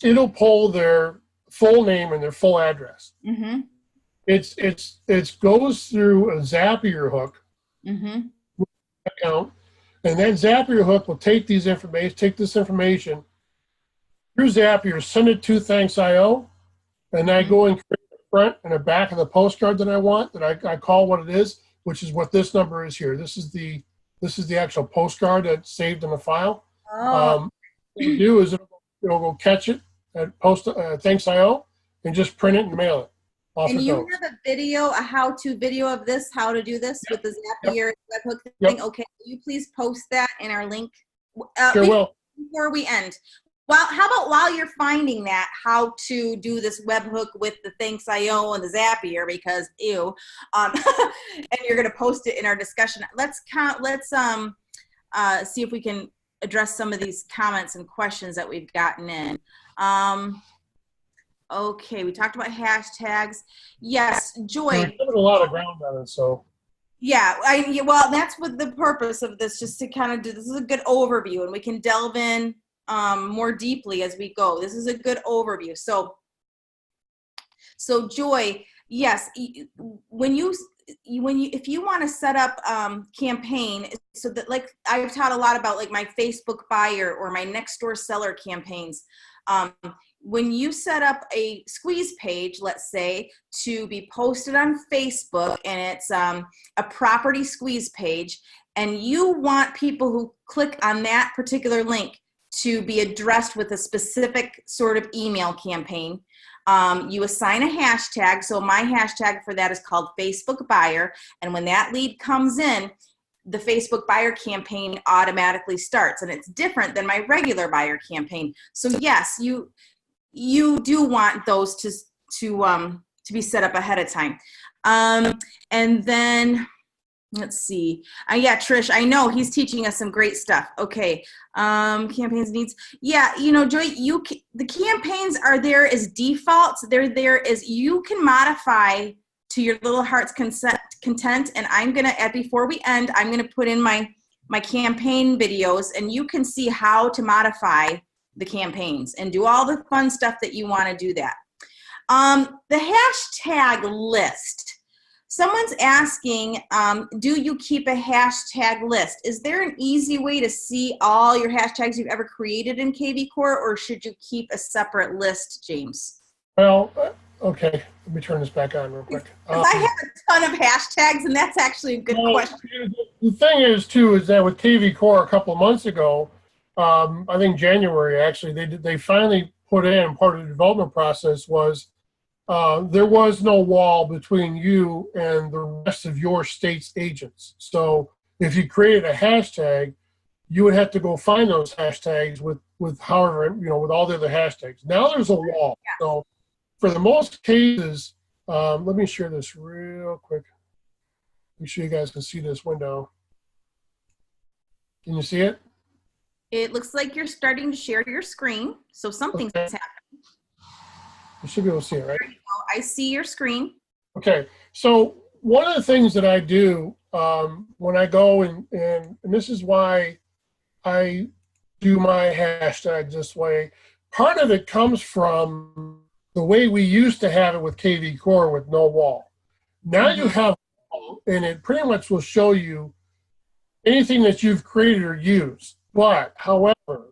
it'll pull their full name and their full address. It goes through a Zapier hook account. And then Zapier hook will take this information through Zapier, send it to ThanksIO, and I go and create the front and the back of the postcard that I want, that I call what it is, which is what this number is here. This is the actual postcard that's saved in the file. What you do is it'll go catch it at ThanksIO and just print it and mail it. And you have a video, a how-to video of this, how to do this with the Zapier webhook thing. Okay, will you please post that in our link? Sure will. Before we end. Well, how about while you're finding that, how to do this webhook with the ThanksIO and the Zapier, because ew, and you're going to post it in our discussion. Let's see if we can address some of these comments and questions that we've gotten in. Okay, we talked about hashtags. Yes, Joy. We covered a lot of ground on it, so. Yeah, well, that's what the purpose of this, just to kind of this is a good overview, and we can delve in more deeply as we go. This is a good overview. So Joy, yes, if you want to set up campaign, so that, like, I've taught a lot about like my Facebook buyer or my next door seller campaigns. When you set up a squeeze page, let's say, to be posted on Facebook, and it's a property squeeze page, and you want people who click on that particular link to be addressed with a specific sort of email campaign, you assign a hashtag. So my hashtag for that is called Facebook Buyer. And when that lead comes in, the Facebook buyer campaign automatically starts. And it's different than my regular buyer campaign. So yes, you do want those to to be set up ahead of time. And then let's see. Yeah, Trish, I know he's teaching us some great stuff. Okay. Campaigns needs. Yeah, you know, Joy, the campaigns are there as defaults. They're there as you can modify to your little heart's content. And I'm going to, before we end, I'm going to put in my campaign videos, and you can see how to modify the campaigns and do all the fun stuff that you want to do that. The hashtag list. Someone's asking, do you keep a hashtag list? Is there an easy way to see all your hashtags you've ever created in kvCore, or should you keep a separate list, James? Well, okay, let me turn this back on real quick. Because I have a ton of hashtags, and that's actually a good question. The thing is, too, is that with kvCore a couple of months ago, I think January, actually, they finally put in, part of the development process was, there was no wall between you and the rest of your state's agents. So if you created a hashtag, you would have to go find those hashtags with however, you know, with all the other hashtags. Now there's a wall. Yeah. So for the most cases, let me share this real quick. Make sure you guys can see this window. Can you see it? It looks like you're starting to share your screen. So something's happening. You should be able to see it, right? I see your screen. Okay, so one of the things that I do when I go and this is why I do my hashtag this way, part of it comes from the way we used to have it with kvCore with no wall. Now you have a wall, and it pretty much will show you anything that you've created or used. But, however,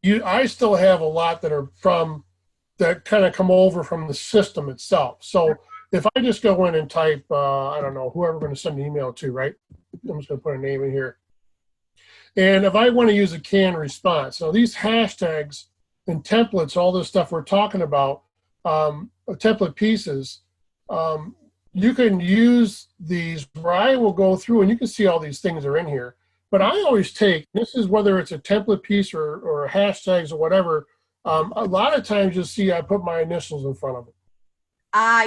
I still have a lot that are that kind of come over from the system itself. So if I just go in and type, I don't know, whoever I'm going to send an email to, right? I'm just going to put a name in here. And if I want to use a canned response, so these hashtags and templates, all this stuff we're talking about, template pieces, you can use these where I will go through, and you can see all these things are in here. But I always take, this is whether it's a template piece or hashtags or whatever, a lot of times you'll see I put my initials in front of it.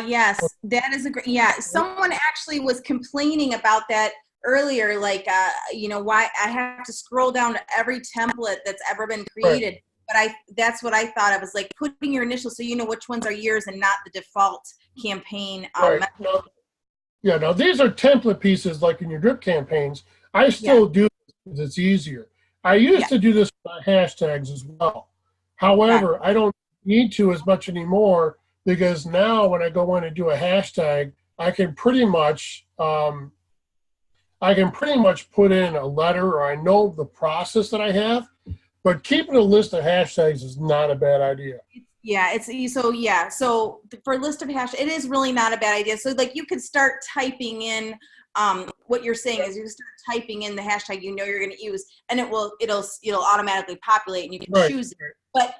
Yes, that is a great, yeah. Someone actually was complaining about that earlier, like, you know, why I have to scroll down to every template that's ever been created. Right. But that's what I thought. I was like, putting your initials so you know which ones are yours and not the default campaign. Right. Now these are template pieces like in your drip campaigns. I still do this because it's easier. I used to do this with my hashtags as well. However, I don't need to as much anymore because now when I go in and do a hashtag, I can pretty much put in a letter, or I know the process that I have. But keeping a list of hashtags is not a bad idea. Yeah, so for a list of hashtags, it is really not a bad idea. So like you could start typing in what you're saying is you start typing in the hashtag you know you're going to use, and it'll automatically populate, and you can choose it.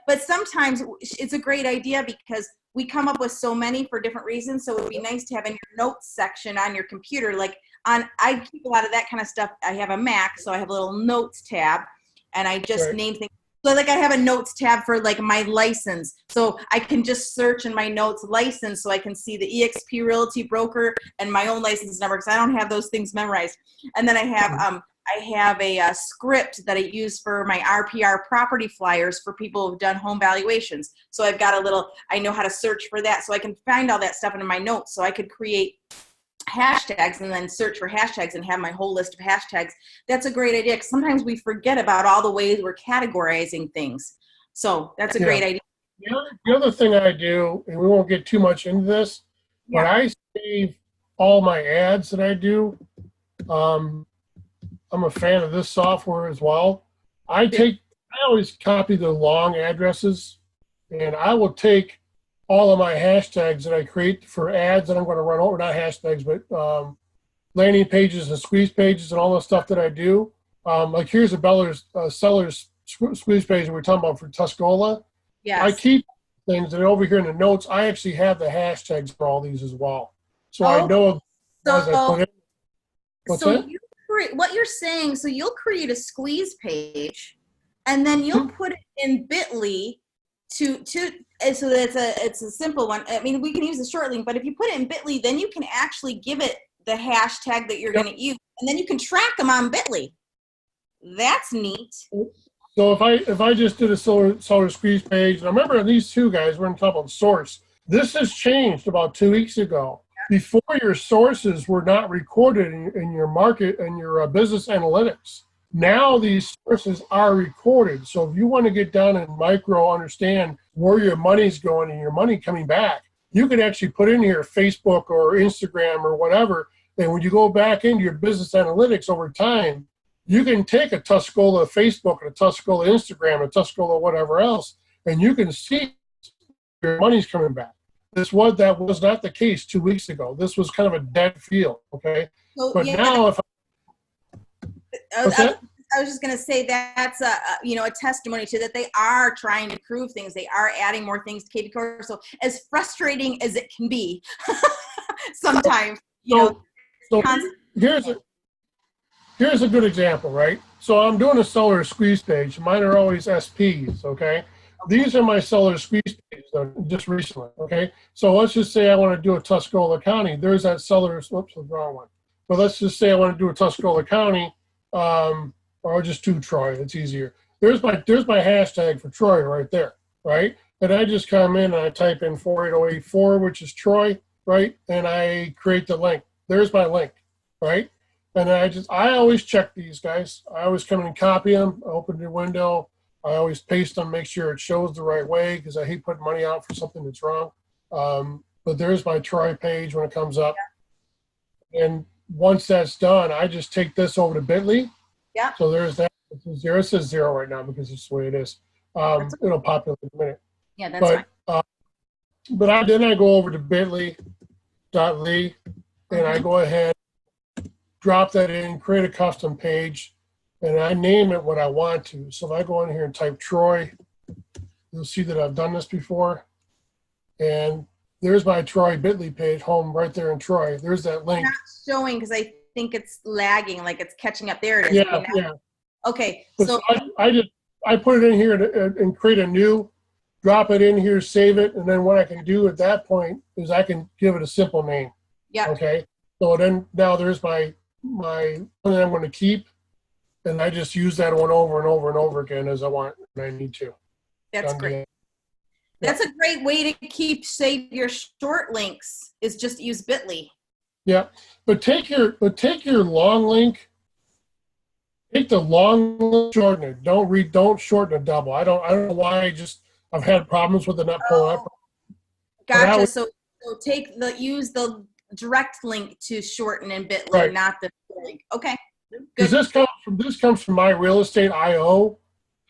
But sometimes it's a great idea because we come up with so many for different reasons. So it would be nice to have in your notes section on your computer, I keep a lot of that kind of stuff. I have a Mac, so I have a little notes tab, and I just name things. So like I have a notes tab for like my license. So I can just search in my notes license so I can see the eXp Realty broker and my own license number because I don't have those things memorized. And then I have a script that I use for my RPR property flyers for people who've done home valuations. So I've got I know how to search for that. So I can find all that stuff in my notes. So I could create hashtags and then search for hashtags and have my whole list of hashtags. That's a great idea because sometimes we forget about all the ways we're categorizing things. So that's a great idea. The other thing I do, and we won't get too much into this, but I save all my ads that I do. I'm a fan of this software as well. I always copy the long addresses, and I will take all of my hashtags that I create for ads that I'm going to run over, not hashtags, but landing pages and squeeze pages and all the stuff that I do. Like here's a seller's squeeze page that we're talking about for Tuscola. Yes. I keep things, and over here in the notes, I actually have the hashtags for all these as well. So I know as I put it. What's that? What you're saying, so you'll create a squeeze page, and then you'll put it in Bitly so it's a simple one. I mean, we can use the short link, but if you put it in Bitly, then you can actually give it the hashtag that you're going to use, and then you can track them on Bitly. That's neat. So if I just did a solar squeeze page, and I remember these two guys, we're going to talk about source. This has changed about 2 weeks ago. Before, your sources were not recorded in your market and your business analytics. Now these sources are recorded. So if you want to get down and micro understand where your money's going and your money coming back, you could actually put in here Facebook or Instagram or whatever. And when you go back into your business analytics over time, you can take a Tuscola Facebook and a Tuscola Instagram, a Tuscola whatever else, and you can see your money's coming back. That was not the case 2 weeks ago. This was kind of a dead field, okay? So, but yeah, now if I was just going to say that's a testimony to that they are trying to improve things. They are adding more things to kvCore. So as frustrating as it can be, sometimes here's a good example, right? So I'm doing a solar squeeze page. Mine are always SPs, okay? These are my solar squeeze pages just recently, okay? So let's just say I want to do a Tuscola County. There's that solar, whoops, the wrong one. But let's just say I want to do a Tuscola County, or I'll just do Troy. It's easier. There's my hashtag for Troy right there, right? And I just come in and I type in 48084, which is Troy, right? And I create the link. There's my link, right? And I always check these guys. I always come in and copy them, open the window. I always paste them, make sure it shows the right way because I hate putting money out for something that's wrong. But there's my Troy page when it comes up. And once that's done, I just take this over to Bitly. Yeah. So there's that. It says 0 right now because it's the way it is. It'll populate in a minute. Yeah, that's fine. But then I go over to bit.ly and I go ahead, drop that in, create a custom page, and I name it what I want to. So if I go in here and type Troy, you'll see that I've done this before. And there's my Troy Bitly page, home right there in Troy. There's that link. It's not showing because I think it's lagging, like it's catching up. There it is. Yeah. Okay. So I put it in here and create a new, drop it in here, save it, and then what I can do at that point is I can give it a simple name. Yeah. Okay. So then now there's my one that I'm going to keep, and I just use that one over and over and over again as I want and I need to. That's great. That's a great way to save your short links is just use Bitly. Yeah, but take your long link. Take the long link, shorten it. Don't shorten a double. I don't know why. I've had problems with it not pulling up. Gotcha. So use the direct link to shorten in Bitly, right. Not the link. Okay. Because this comes from my real estate IO,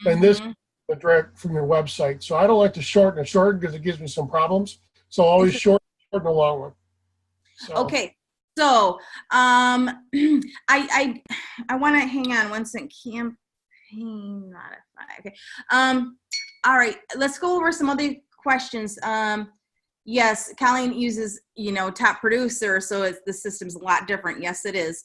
and this direct from your website. So I don't like to shorten because it gives me some problems. So I always shorten a long one. So. Okay. So I want to hang on one second. Campaign modify. Okay. All right. Let's go over some other questions. Yes, Colleen uses, top producer, so the system's a lot different. Yes, it is.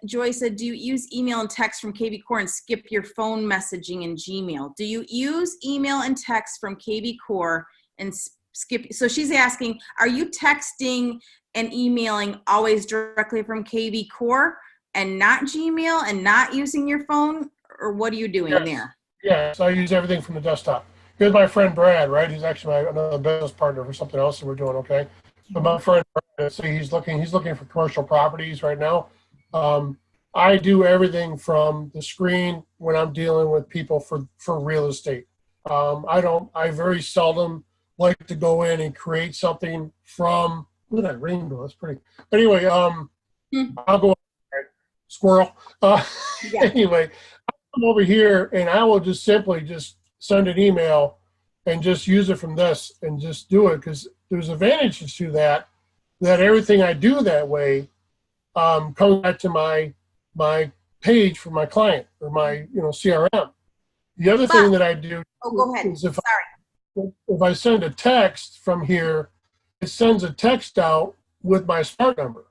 Joy said, do you use email and text from kvCore and skip your phone messaging in Gmail? Do you use email and text from kvCore and skip? So she's asking, are you texting and emailing always directly from kvCore and not Gmail and not using your phone? Or what are you doing there? Yes, I use everything from the desktop. Here's my friend Brad, right? He's actually another business partner for something else that we're doing, okay? But my friend Brad, so he's looking for commercial properties right now. I do everything from the screen when I'm dealing with people for real estate. I very seldom like to go in and create something from, look at that rainbow, that's pretty. But anyway, I'll go, squirrel. Anyway, I'll come over here and I will just simply send an email and just use it from this and just do it because there's advantages to that everything I do that way comes back to my page for my client or my CRM. The other thing that I do go ahead. is if I send a text from here, it sends a text out with my smart number.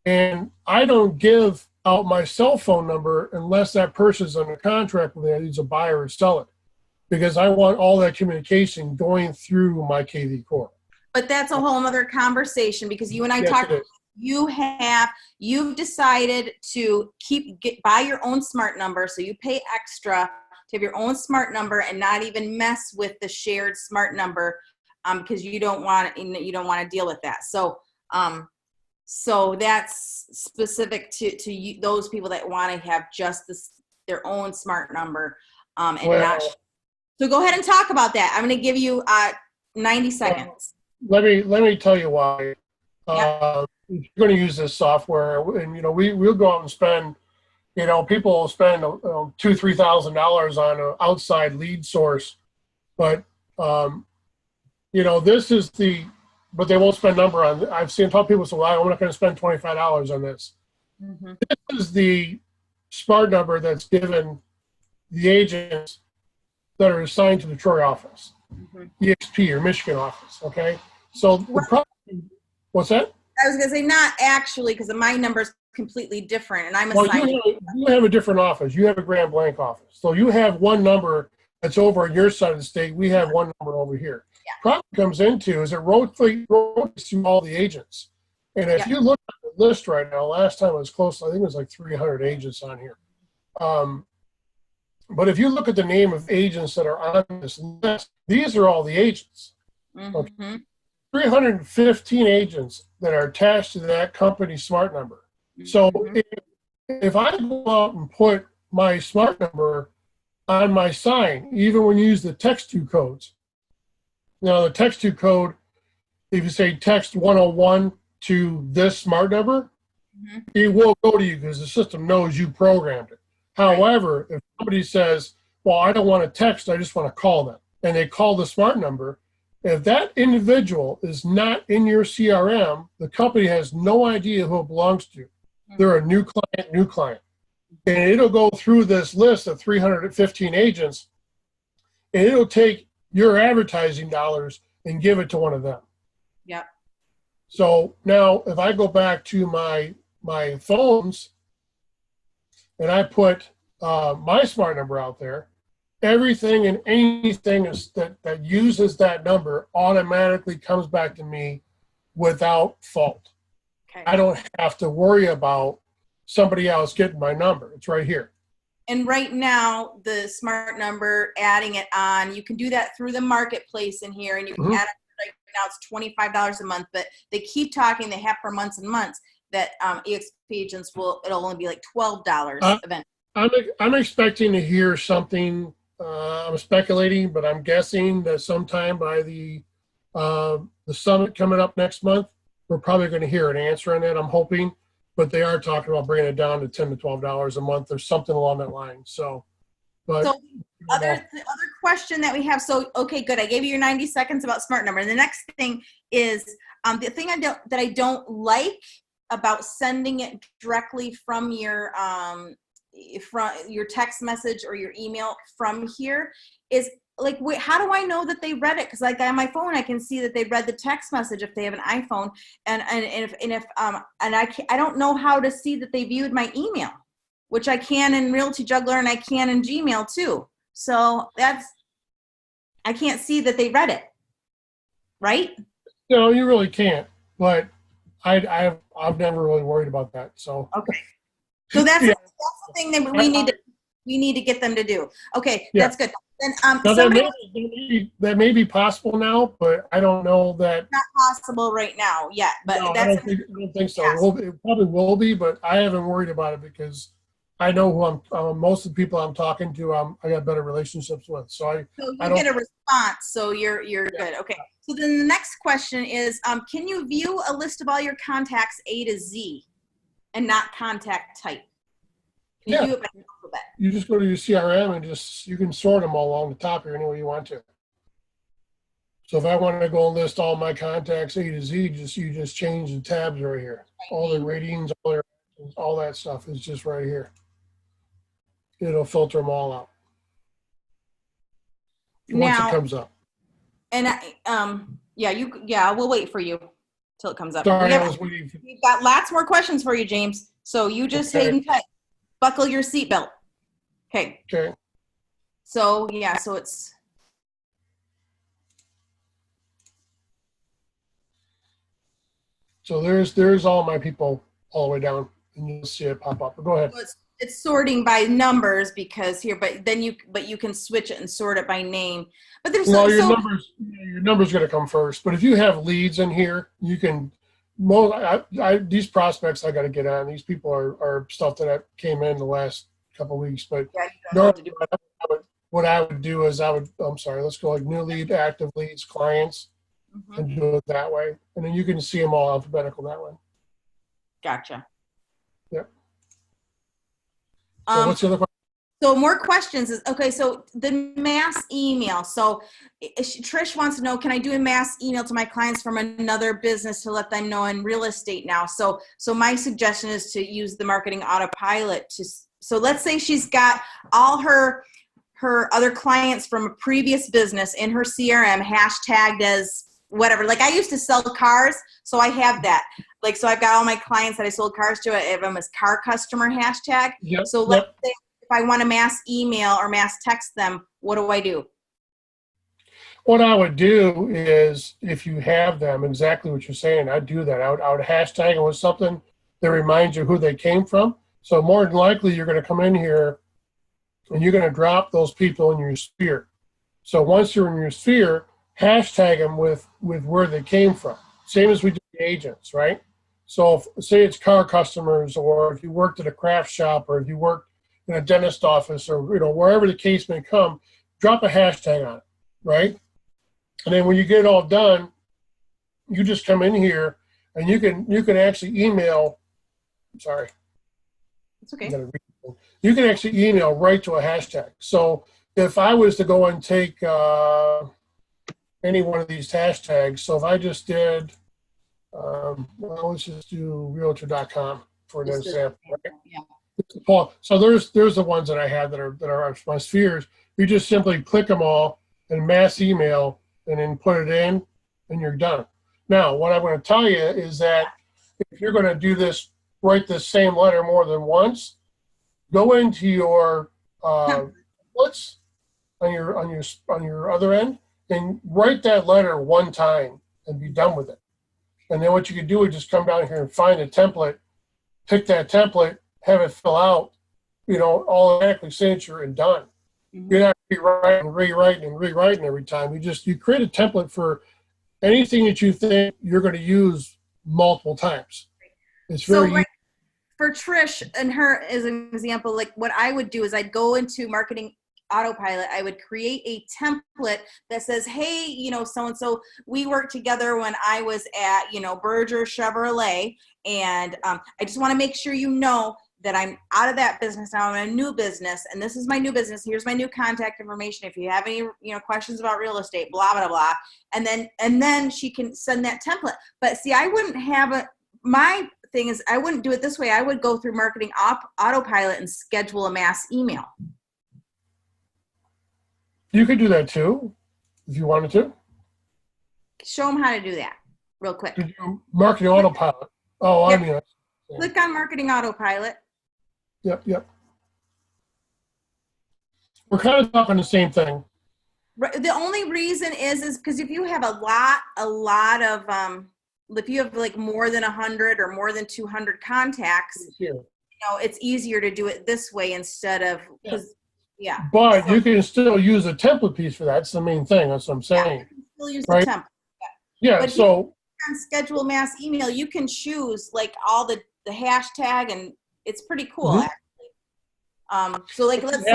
And I don't give out my cell phone number unless that person's under contract with me, needs a buyer or sell it. because I want all that communication going through my kvCore. But that's a whole other conversation, because you and I Yes, talked. it is. You've decided to buy your own smart number, so you pay extra to have your own smart number and not even mess with the shared smart number, because you don't want to deal with that. So so that's specific to you, those people that want to have just their own smart number, and not. So go ahead and talk about that. I'm going to give you 90 seconds. Let me tell you why. Yep. If you're going to use this software, and we'll go out and spend, people will spend $2,000-$3,000 on an outside lead source, but this is but they won't spend number on. I've seen some people say, "Well, I'm not going to spend $25 on this." Mm-hmm. This is the smart number that's given the agents that are assigned to the Troy office, mm-hmm. EXP or Michigan office. Okay, so the problem. What's that? I was going to say not actually, because my number is completely different, and I'm assigned. You have a different office. You have a Grand Blanc office, so you have one number that's over on your side of the state. We have one number over here. Yeah. Problem comes into is it rotates through all the agents, and if you look at the list right now, last time it was close. I think it was like 300 agents on here. But if you look at the name of agents that are on this list, these are all the agents. Mm-hmm. Okay. 315 agents that are attached to that company's smart number. Mm-hmm. So if I go out and put my smart number on my sign, even when you use the text-to codes, now the text-to code, if you say text 101 to this smart number, mm-hmm. it will go to you because the system knows you programmed it. However, if somebody says, well, I don't want to text, I just want to call them, and they call the smart number, if that individual is not in your CRM, the company has no idea who it belongs to. They're a new client. And it'll go through this list of 315 agents, and it'll take your advertising dollars and give it to one of them. Yep. So now if I go back to my phones and I put my smart number out there, everything and anything that uses that number automatically comes back to me without fault. Okay. I don't have to worry about somebody else getting my number. It's right here. And right now, the smart number, adding it on, you can do that through the marketplace in here, and you can add it. Right now it's $25 a month, but they keep talking, they have for months and months, that EXP agents it'll only be like $12 eventually. I'm expecting to hear something. I'm speculating, but I'm guessing that sometime by the summit coming up next month, we're probably going to hear an answer on that. I'm hoping, but they are talking about bringing it down to $10 to $12 a month or something along that line. So, but the other question that we have. So, okay, good. I gave you your 90 seconds about smart number. And the next thing is the thing that I don't like about sending it directly from your text message or your email from here is like, wait, how do I know that they read it? Because like on my phone, I can see that they read the text message if they have an iPhone, and I don't know how to see that they viewed my email, which I can in Realty Juggler and I can in Gmail too. So I can't see that they read it, right? No, you really can't. But I've never really worried about that. So okay. So that's the thing that we need to get them to do. Okay, that's good. Then that may be possible now, but I don't know that. Not possible right now yet, but no, I don't think so. It probably will be, but I haven't worried about it because I know who most of the people I'm talking to, I got better relationships with. So you get a response, so you're good. Okay. So then the next question is, can you view a list of all your contacts A to Z and not contact type? Can you do it by alphabet? You just go to your CRM and you can sort them all along the top here any way you want to. So if I want to go and list all my contacts A to Z, you just change the tabs right here. All the ratings, all that stuff is just right here. It'll filter them all out once it comes up. And we'll wait for you till it comes up. Sorry, I was waiting. We've got lots more questions for you, James. So you just hang tight. Buckle your seatbelt. Okay. Okay. So so it's So there's all my people all the way down, and you'll see it pop up. But go ahead. So it's sorting by numbers because here, but you can switch it and sort it by name. But there's Well, your numbers going to come first. But if you have leads in here, you can. These prospects I got to get on. These people are stuff that came in the last couple of weeks. But yeah, you don't know what to do. what I would do is I'm sorry, let's go like new lead, active leads, clients, and do it that way. And then you can see them all alphabetical that way. Gotcha. Yep. So what's the other question? So more questions is, okay, so the mass email. So Trish wants to know, can I do a mass email to my clients from another business to let them know in real estate now? So my suggestion is to use the marketing autopilot. So let's say she's got all her other clients from a previous business in her CRM hashtagged as whatever. Like I used to sell cars, so I have that. Like, so I've got all my clients that I sold cars to, I have them as car customer hashtag. Yep, so let's say if I want to mass email or mass text them, what do I do? What I would do is, if you have them, exactly what you're saying, I'd do that. I would hashtag it with something that reminds you who they came from. So more than likely, you're going to come in here and you're going to drop those people in your sphere. So once you're in your sphere, hashtag them with where they came from. Same as we do the agents, right? So say it's car customers, or if you worked at a craft shop, or if you worked in a dentist office, or wherever the case may come, drop a hashtag on it, right? And then when you get it all done, you just come in here and you can actually email. Sorry, it's okay. You can actually email right to a hashtag. So if I was to go and take any one of these hashtags, so if I just did, let's just do realtor.com for an example. Right? Yeah. So there's the ones that I have that are my spheres. You just simply click them all and mass email, and then put it in, and you're done. Now, what I'm going to tell you is that if you're going to do this, write this same letter more than once, go into your templates on your other end and write that letter one time and be done with it. And then what you can do is just come down here and find a template, pick that template, have it fill out, automatically signature and done. You're not rewriting every time. You create a template for anything that you think you're going to use multiple times. It's very easy. For Trish and her as an example, like what I would do is I'd go into marketing autopilot. I would create a template that says, hey, so-and-so, we worked together when I was at, Berger Chevrolet. And I just want to make sure that I'm out of that business now. I'm in a new business, and this is my new business. Here's my new contact information. If you have any, questions about real estate, blah, blah, blah. And then she can send that template. But see, I wouldn't have my thing is I wouldn't do it this way. I would go through marketing autopilot and schedule a mass email. You could do that too, if you wanted to. Show them how to do that real quick. Marketing autopilot. Oh, yep. I mean. Click on marketing autopilot. Yep. We're kind of talking the same thing. The only reason is because if you have a lot of, if you have like more than 100 or more than 200 contacts, it's easier to do it this way instead of, But you can still use a template piece for that. That's the main thing. That's what I'm saying. You can still use the template. Yeah. But so on schedule mass email, you can choose like all the hashtag, and it's pretty cool actually. So like let's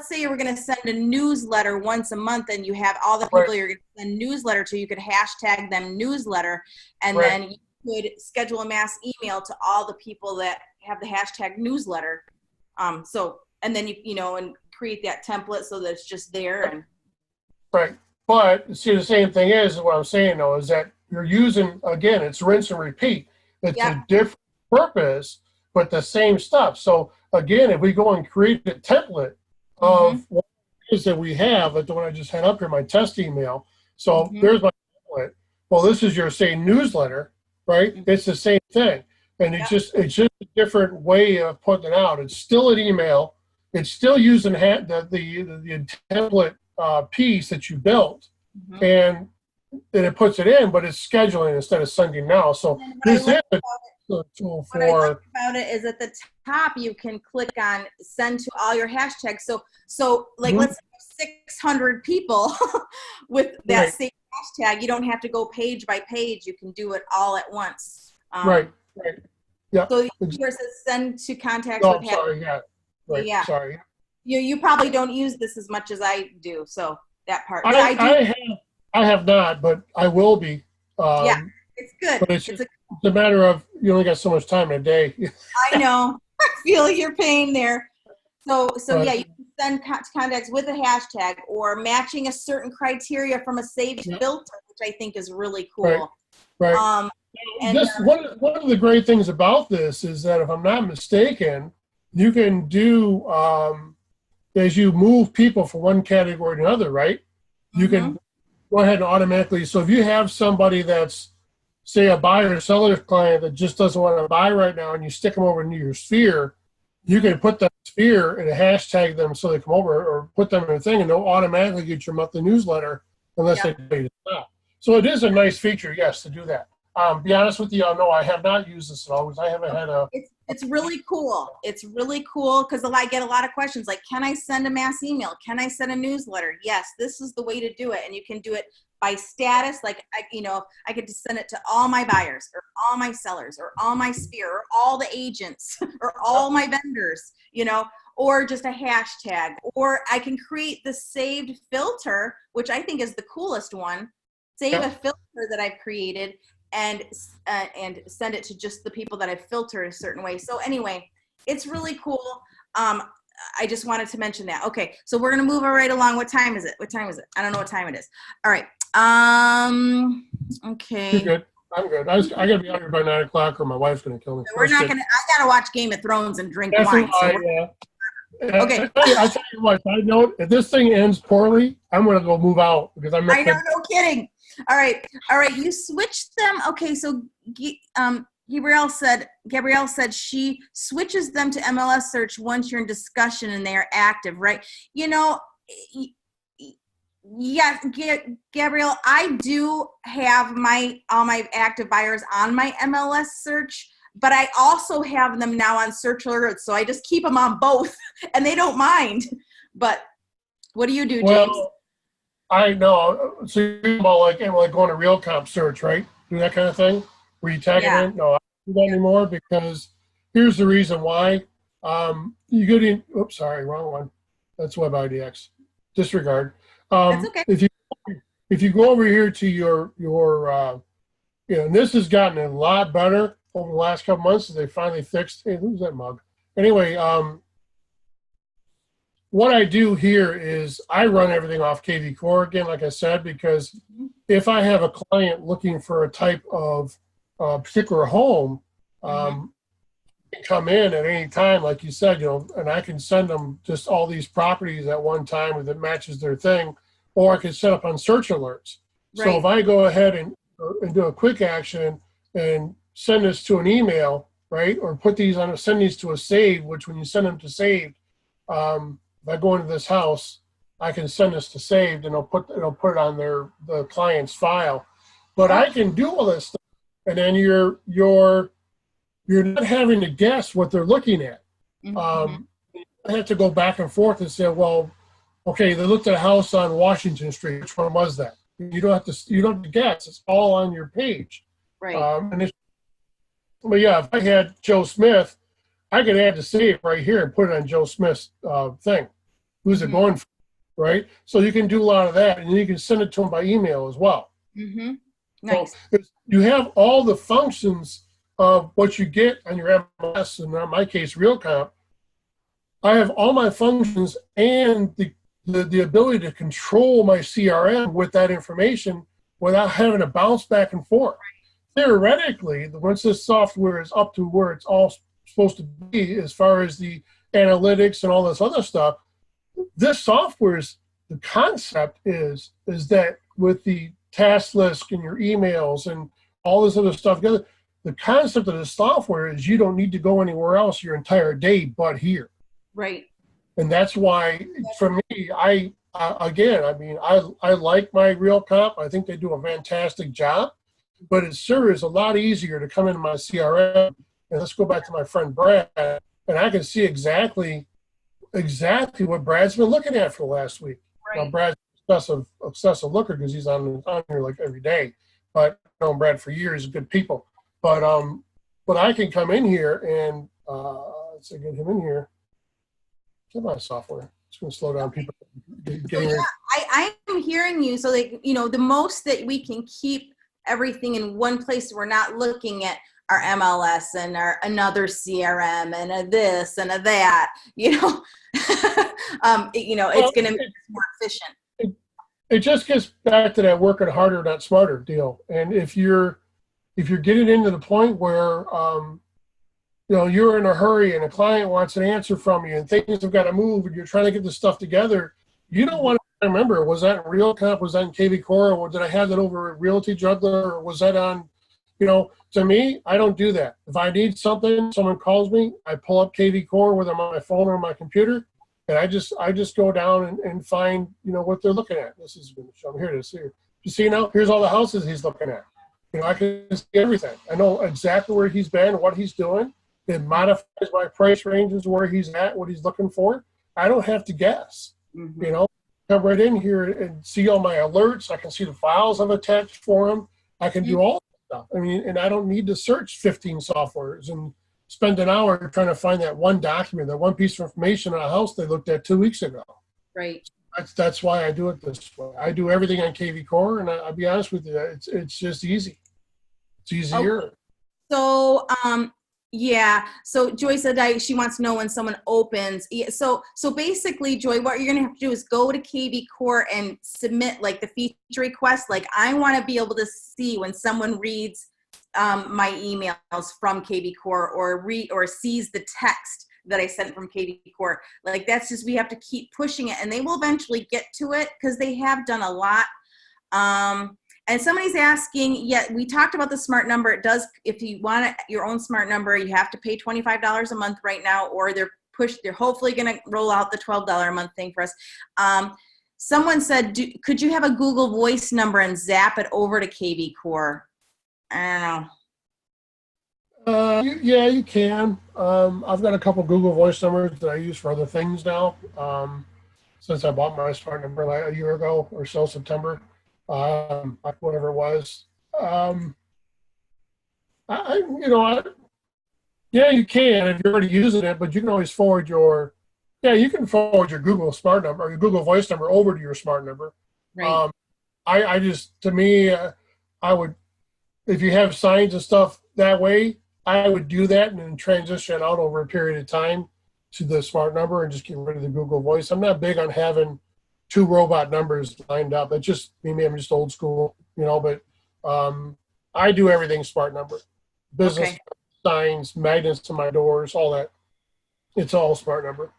say you were going to send a newsletter once a month, and you have all the people you're going to send newsletter to. You could hashtag them newsletter, and then you could schedule a mass email to all the people that have the hashtag newsletter. And then and create that template so that it's just there. And right. But see, the same thing is what I'm saying though is that you're using, again, it's rinse and repeat. It's a different purpose, but the same stuff. So again, if we go and create a template of what it is that we have, like the one I just had up here, my test email. So there's my template. Well, this is your newsletter, right? It's the same thing. And it's just a different way of putting it out. It's still an email. It's still using the template piece that you built. And and it puts it in, but it's scheduling instead of sending now. So And this is a tool what I like for. about it is at the top you can click on send to all your hashtags. So like Mhm. let's say 600 people with that Right. same hashtag. You don't have to go page by page. You can do it all at once. Right. Right. Yeah. So yours says send to contacts No, with I'm hashtag. sorry. Yeah. Right. Yeah. Sorry. You probably don't use this as much as I do. So that part. But I, I do. I have not, but I will be. Yeah. It's good. But it's a matter of you only got so much time in a day. I know. I feel your pain there. So But, yeah, you can send contacts with a hashtag or matching a certain criteria from a saved yeah. filter, which I think is really cool. Right. And This one of the great things about this is that if I'm not mistaken, you can do as you move people from one category to another, right? You can go ahead and automatically. So if you have somebody that's, say, a buyer or seller client that just doesn't want to buy right now, and you stick them over into your sphere, you can put that sphere and hashtag them so they come over, or put them in a thing, and they'll automatically get your monthly newsletter unless they pay to stop. So it is a nice feature, yes, to do that. Be honest with you, no, I have not used this at all because I haven't had a. It's really cool. It's really cool because I get a lot of questions like, can I send a mass email? Can I send a newsletter? Yes, this is the way to do it. And you can do it by status. Like, I could just send it to all my buyers or all my sellers or all my sphere or all the agents or all my vendors, or just a hashtag. Or I can create the saved filter, which I think is the coolest one. Save a filter that I've created and send it to just the people that I've filtered a certain way. So anyway, it's really cool. I just wanted to mention that. Okay, so we're gonna move right along. What time is it? I don't know what time it is. All right. Okay. You're good. I'm good. I gotta be out here by 9 o'clock, or my wife's gonna kill me. We're not gonna. I gotta watch Game of Thrones and drink wine. Okay. I tell you what. I know if this thing ends poorly, I'm gonna go move out because I'm not. I know. No kidding. All right. You switched them. Okay. So, Gabrielle said she switches them to MLS search once you're in discussion and they are active, right? Yeah, Gabrielle, I do have all my active buyers on my MLS search, but I also have them now on search alerts. So I just keep them on both and they don't mind. But what do you do, James? Well, I know. So you're talking about like going to real comp search, right? Do that kind of thing where you tag it in? No, I don't do that anymore because here's the reason why. You get in. Oops, sorry, wrong one. That's Web IDX. Disregard. That's okay. If you go over here to your and this has gotten a lot better over the last couple months as they finally fixed. Hey, who's that mug? Anyway, what I do here is I run everything off kvCore again, like I said, because if I have a client looking for a type of particular home, can come in at any time, like you said, and I can send them just all these properties at one time that matches their thing, or I can set up on search alerts. Right. So if I go ahead and do a quick action and send this to an email, right, or send these to a save, which when you send them to saved, if I go into this house, I can send this to saved, and it'll put it on the client's file. But I can do all this stuff, and then you're not having to guess what they're looking at. I have to go back and forth and say, well, okay, they looked at a house on Washington Street. Which one was that? You don't have to guess. It's all on your page. Right. But yeah, if I had Joe Smith, I could add the save right here and put it on Joe Smith's thing. Who's it going for, right? So you can do a lot of that, and you can send it to them by email as well. Nice. So you have all the functions of what you get on your MLS, and in my case, RealComp. I have all my functions and the ability to control my CRM with that information without having to bounce back and forth. Theoretically, once this software is up to where it's all supposed to be as far as the analytics and all this other stuff, this software the concept is that with the task list and your emails and all this other stuff together, the concept of the software is you don't need to go anywhere else your entire day but here. Right. And that's why, for me, I again, I mean, I like my real comp. I think they do a fantastic job, but it sure is a lot easier to come into my CRM, and let's go back to my friend Brad, and I can see exactly what Brad's been looking at for the last week. Right. Now, Brad's obsessive looker because he's on here like every day, but I've known Brad for years, good people. But I can come in here and let's see, get him in here. Come on, software. It's going to slow down people. I'm hearing you. So, like, the most that we can keep everything in one place, we're not looking at our MLS and our another CRM and a this and a that. It's going to make us more efficient. It just gets back to that working harder, not smarter deal. And if you're getting into the point where you're in a hurry and a client wants an answer from you and things have got to move and you're trying to get this stuff together, you don't want to remember, was that in Real Comp, was that in kvCore, or did I have that over at Realty Juggler, or was that on, to me, I don't do that. If I need something, someone calls me, I pull up kvCore, whether I'm on my phone or my computer, and I just go down and find, what they're looking at. This is going to show me here. You see now, here's all the houses he's looking at. I can see everything. I know exactly where he's been, what he's doing. It modifies my price ranges, where he's at, what he's looking for. I don't have to guess. Mm-hmm. Come right in here and see all my alerts. I can see the files I've attached for him. I can do all that stuff. I mean, and I don't need to search 15 softwares and spend an hour trying to find that one document, that one piece of information on a house they looked at 2 weeks ago. Right. That's why I do it this way. I do everything on kvCore, and I'll be honest with you, it's just easy. It's easier. Okay. So, yeah. So Joy said she wants to know when someone opens. So basically, Joy, what you're going to have to do is go to kvCore and submit like the feature request. Like, I want to be able to see when someone reads my emails from kvCore or sees the text that I sent from kvCore. Like, that's just, we have to keep pushing it, and they will eventually get to it because they have done a lot. And somebody's asking, we talked about the smart number. It does, if you want your own smart number, you have to pay $25 a month right now, or they're hopefully going to roll out the $12 a month thing for us. Someone said, could you have a Google Voice number and zap it over to kvCore? I don't know. Yeah, you can. I've got a couple Google Voice numbers that I use for other things now. Since I bought my smart number like a year ago or so, September. Whatever it was. Yeah, you can if you're already using it, but you can always forward your Google smart number or your Google Voice number over to your smart number. Right. I would, if you have signs and stuff that way, I would do that and then transition out over a period of time to the smart number and just get rid of the Google Voice. I'm not big on having two robot numbers lined up. It's just maybe I'm just old school, but I do everything smart number. Business signs, magnets to my doors, all that. It's all smart number.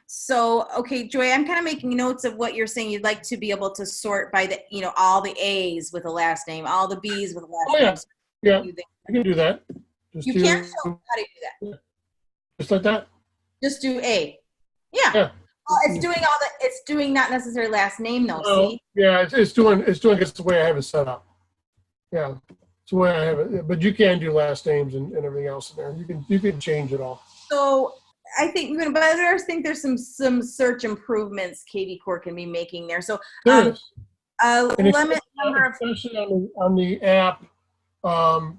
So okay, Joy, I'm kind of making notes of what you're saying. You'd like to be able to sort by the, all the A's with a last name, all the B's with a last name. Yeah, you can do that. You can show how to do that. Yeah. Just like that. Just do A. Yeah. Well, it's doing not necessarily last name though. See? Yeah, it's doing it's the way I have it set up. Yeah, it's the way I have it. But you can do last names and everything else in there. You can change it all. So I think, but I think there's some search improvements kvCore can be making there. So limit number of, especially on the app,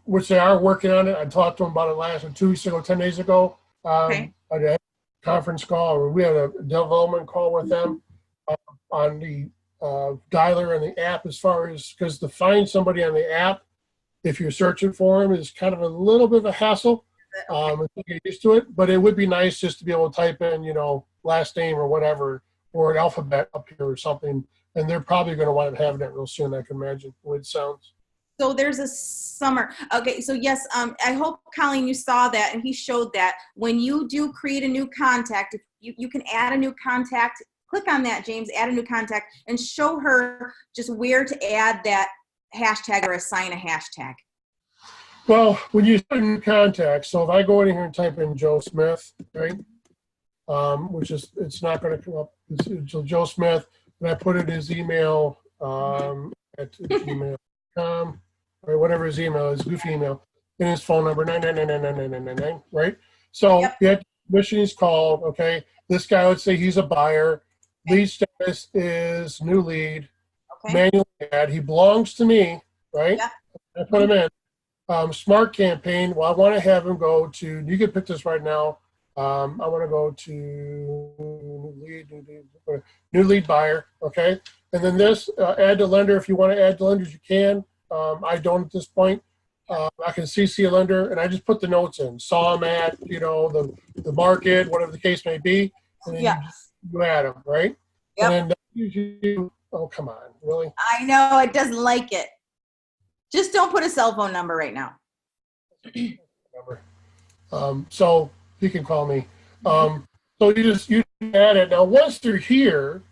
which they are working on it. I talked to them about it 2 weeks ago, 10 days ago. I had a conference call, or we had a development call with them on the dialer and the app, as far as, because to find somebody on the app, if you're searching for them, is kind of a little bit of a hassle. Until you get used to it, but it would be nice just to be able to type in, last name or whatever, or an alphabet up here or something, and they're probably going to want to have that real soon, I can imagine, the way it sounds. So there's a summer. Okay, so yes, I hope, Colleen, you saw that, and he showed that. When you do create a new contact, if you can add a new contact, click on that, James, add a new contact, and show her just where to add that hashtag or assign a hashtag. Well, when you start a new contact, so if I go in here and type in Joe Smith, right, which is, it's not going to come up. It's Joe Smith, and I put in his email at gmail.com, or whatever his email is, goofy email, and his phone number, 9999999, right? So Yep. you have permission, he's called, okay? This guy, let's say he's a buyer. Lead status is new lead. Okay. Manual ad. He belongs to me, right? Yep. I put him in. Smart campaign. Well, I want to have him go to, you can pick this right now. I want to go to new lead buyer, okay? And then this, add to lender. If you want to add to lenders, you can. I don't at this point. I can CC a lender, and I just put the notes in. Saw them at, the market, whatever the case may be. And then you add them, right? Yep. And then oh, come on, really? I know, it doesn't like it. Just don't put a cell phone number right now. So he can call me. So you add it. Now, once they're here,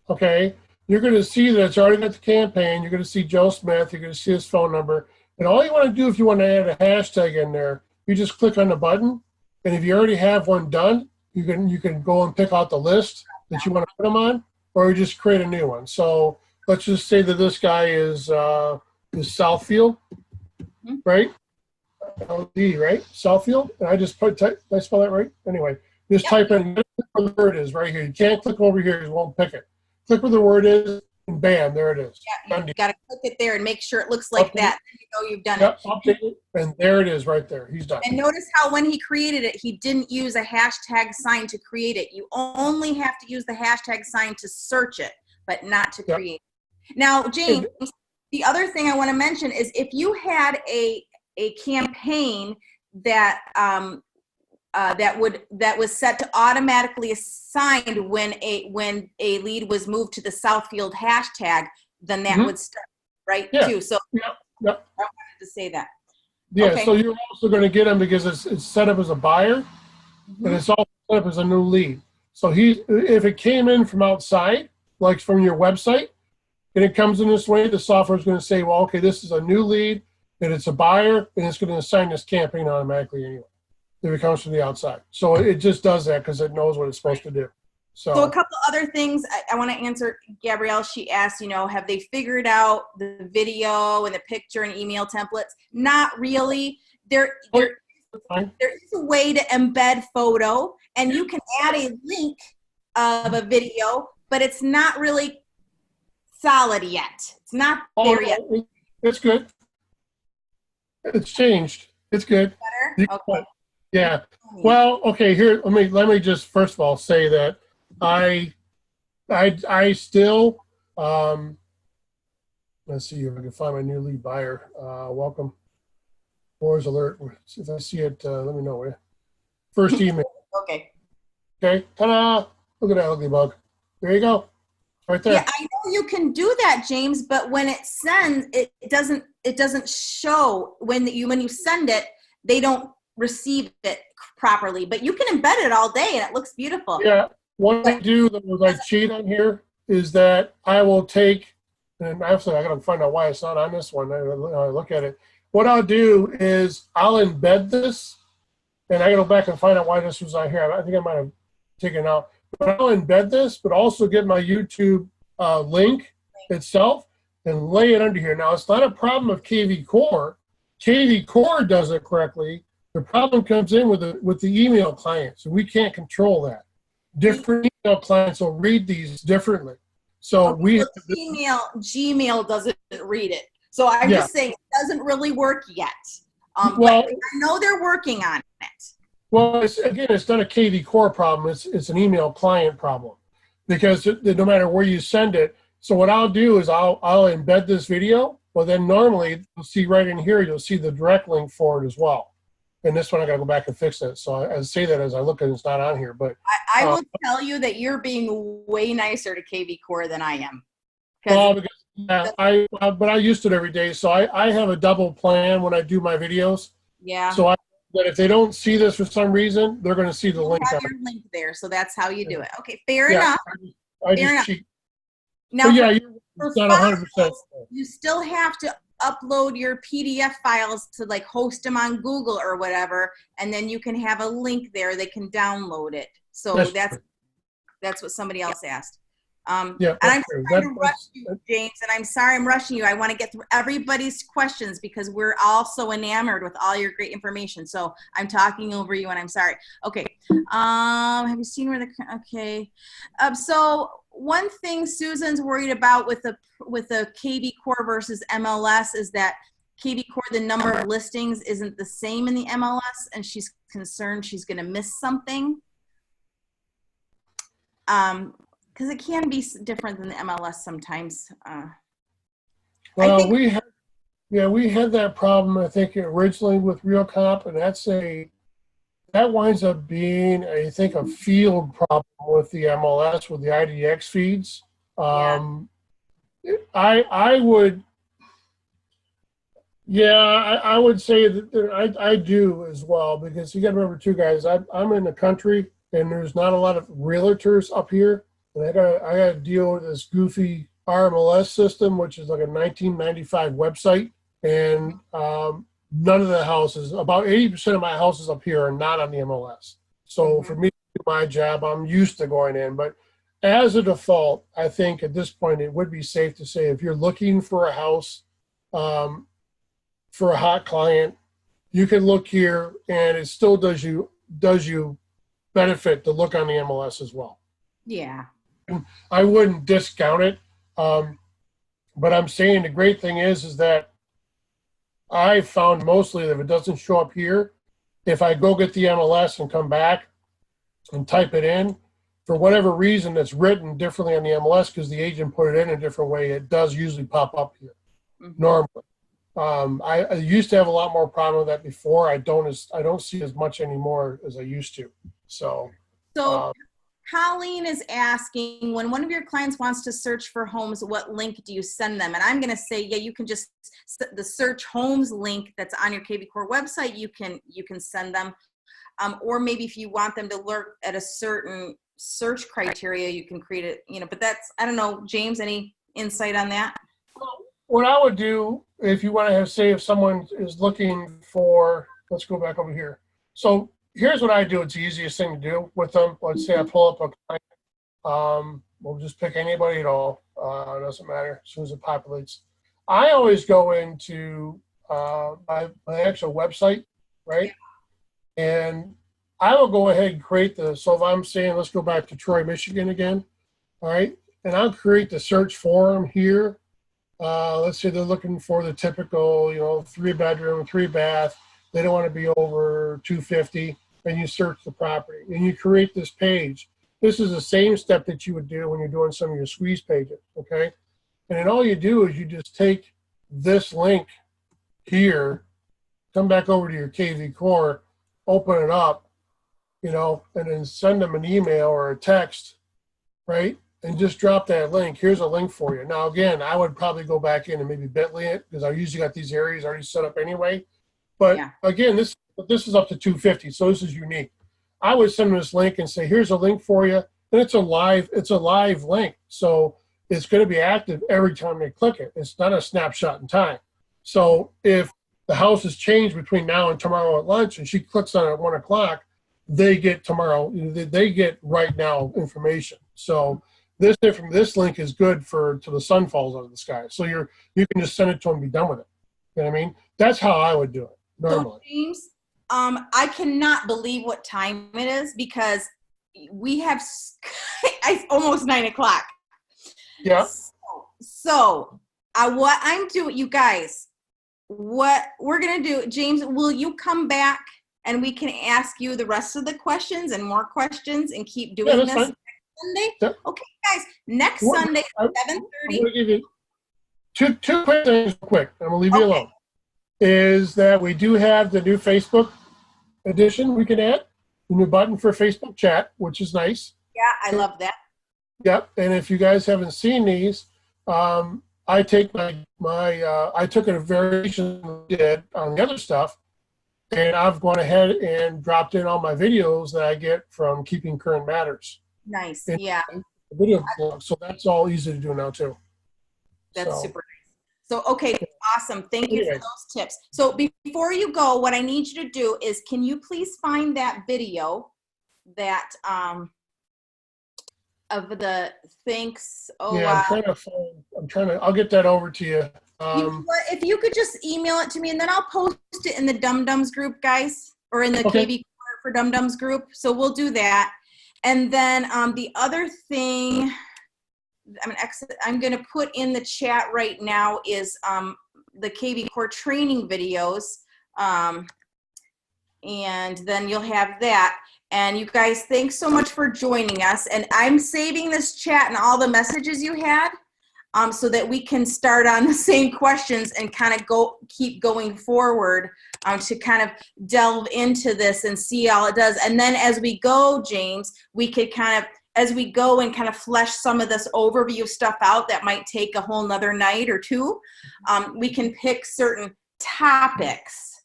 okay, you're going to see that it's already got the campaign. You're going to see Joe Smith. You're going to see his phone number. And all you want to do if you want to add a hashtag in there, you just click on the button. And if you already have one done, you can go and pick out the list that you want to put them on, or you just create a new one. So let's just say that this guy is Southfield, right? LD, right? Southfield. And I just did I spell that right? Anyway, just type in where the word is right here. You can't click over here, it won't pick it. Click where the word is, and bam, there it is. Yeah, you got to click it there and make sure it looks like that. Then you've done it. Update it, and there it is right there. He's done. And notice how when he created it, he didn't use a hashtag sign to create it. You only have to use the hashtag sign to search it, but not to create it. Now, James, the other thing I want to mention is if you had a campaign that that was set to automatically assigned when a lead was moved to the Southfield hashtag, then that would start right too. So I wanted to say that. Yeah. Okay. So you're also going to get him because it's set up as a buyer, and it's also set up as a new lead. So if it came in from outside, like from your website, and it comes in this way, the software is going to say, well, okay, this is a new lead, and it's a buyer, and it's going to assign this campaign automatically anyway if it comes from the outside. So it just does that because it knows what it's supposed to do. So a couple other things I want to answer. Gabrielle, she asked, have they figured out the video and the picture and email templates? Not really. There is a way to embed photo, and you can add a link of a video, but it's not really solid yet. It's not there yet. It's good. It's changed. It's good. Better? Okay. Yeah. Well, okay, here let me just first of all say that I still let's see if I can find my new lead buyer. Welcome. Boards alert. If I see it, let me know. First email. Okay. Okay. Ta-da! Look at that ugly bug. There you go. Right there. Yeah, I know you can do that, James, but when it sends, it doesn't show when you send it, they don't receive it properly. But you can embed it all day and it looks beautiful. Yeah. What I do that was I cheat on here is that I will take, and actually I gotta find out why it's not on this one. I look at it. What I'll do is I'll embed this, and I gotta go back and find out why this was on here. I think I might have taken it out. But I'll embed this, but also get my YouTube link itself and lay it under here. Now, it's not a problem of kvCore. kvCore does it correctly. The problem comes in with the email client, so we can't control that. Different email clients will read these differently. So Gmail doesn't read it. So I'm just saying it doesn't really work yet. But I know they're working on it. Well, it's not a kvCore problem. It's an email client problem because no matter where you send it. So what I'll do is I'll embed this video. Well, then normally you'll see right in here, you'll see the direct link for it as well. And this one I got to go back and fix it. So I say that as I look at it, it's not on here. But I will tell you that you're being way nicer to kvCore than I am. Well, because but I used it every day. So I have a double plan when I do my videos. Yeah. So that if they don't see this for some reason, they're going to see the link. Have your link there, so that's how you do it. Okay, fair enough. I just cheat. Now, you're not 100%. You still have to upload your PDF files to like host them on Google or whatever, and then you can have a link there. They can download it. So that's what somebody else asked. Yeah, and I'm trying to rush you, James, and I'm sorry I'm rushing you. I want to get through everybody's questions because we're all so enamored with all your great information. So I'm talking over you, and I'm sorry. Okay. Have you seen where the okay? So one thing Susan's worried about with the kvCore versus MLS is that kvCore, the number of listings isn't the same in the MLS, and she's concerned she's going to miss something. Because it can be different than the MLS sometimes. Well, we had that problem, I think, originally with RealComp, and that winds up being, I think, a field problem with the MLS, with the IDX feeds. I would say that I do as well, because you got to remember too, guys, I'm in the country and there's not a lot of realtors up here. And I got to deal with this goofy RMLS system, which is like a 1995 website. And none of the houses, about 80% of my houses up here are not on the MLS. So for me to do my job, I'm used to going in. But as a default, I think at this point, it would be safe to say if you're looking for a house for a hot client, you can look here and it still does you benefit to look on the MLS as well. Yeah. I wouldn't discount it, but I'm saying the great thing is that I found mostly that if it doesn't show up here, if I go get the MLS and come back and type it in, for whatever reason it's written differently on the MLS because the agent put it in a different way, it does usually pop up here normally. I used to have a lot more problem with that before. I don't see as much anymore as I used to. So Colleen is asking, when one of your clients wants to search for homes, what link do you send them? And I'm going to say, yeah, you can just, the search homes link that's on your kvCore website, you can send them. Or maybe if you want them to look at a certain search criteria, you can create it, but that's, I don't know, James, any insight on that? What I would do if you want to say if someone is looking for, let's go back over here. So here's what I do. It's the easiest thing to do with them. Let's say I pull up a client. We'll just pick anybody at all. It doesn't matter as soon as it populates. I always go into my actual website, right? And I will go ahead and create so if I'm saying, let's go back to Troy, Michigan again, all right? And I'll create the search forum here. Let's say they're looking for the typical, 3-bedroom, 3-bath. They don't want to be over 250, and you search the property and you create this page. This is the same step that you would do when you're doing some of your squeeze pages, okay? And then all you do is you just take this link here, come back over to your kvCore, open it up, and then send them an email or a text, right? And just drop that link. Here's a link for you. Now, again, I would probably go back in and maybe Bitly it because I usually got these areas already set up anyway. But again, this is up to 250, so this is unique. I would send them this link and say, here's a link for you. And it's a live link. So it's going to be active every time they click it. It's not a snapshot in time. So if the house has changed between now and tomorrow at lunch and she clicks on it at 1 o'clock, they get tomorrow, they get right now information. So this link is good till the sun falls out of the sky. So you can just send it to them and be done with it. You know what I mean? That's how I would do it normally. So James, I cannot believe what time it is because we have it's almost 9 o'clock. Yeah. So what I'm doing, you guys, what we're going to do, James, will you come back and we can ask you the rest of the questions and more questions and keep doing this fine. next Sunday? Yep. Okay, guys, next Sunday at 7:30. I'm going to give you two quick things quick. I'm going to leave you alone. Is that we do have the new Facebook edition we can add, the new button for Facebook chat, which is nice. Yeah, I love that. Yep. And if you guys haven't seen these, I take I took a variation we did on the other stuff, and I've gone ahead and dropped in all my videos that I get from Keeping Current Matters. Nice. And yeah. video blog, so that's all easy to do now too. That's super nice. So, okay, awesome. Thank you for those tips. So before you go, what I need you to do is, can you please find that video that, of the thanks. Oh, Yeah, I'll get that over to you. You know what? If you could just email it to me, and then I'll post it in the Dum Dums group, guys, or in the kvCore for Dum Dums group. So we'll do that. And then the other thing I'm going to put in the chat right now is the kvCore training videos. And then you'll have that. And you guys, thanks so much for joining us. And I'm saving this chat and all the messages you had so that we can start on the same questions and kind of keep going forward to kind of delve into this and see all it does. And then as we go, James, we could as we go and kind of flesh some of this overview stuff out that might take a whole nother night or two, we can pick certain topics,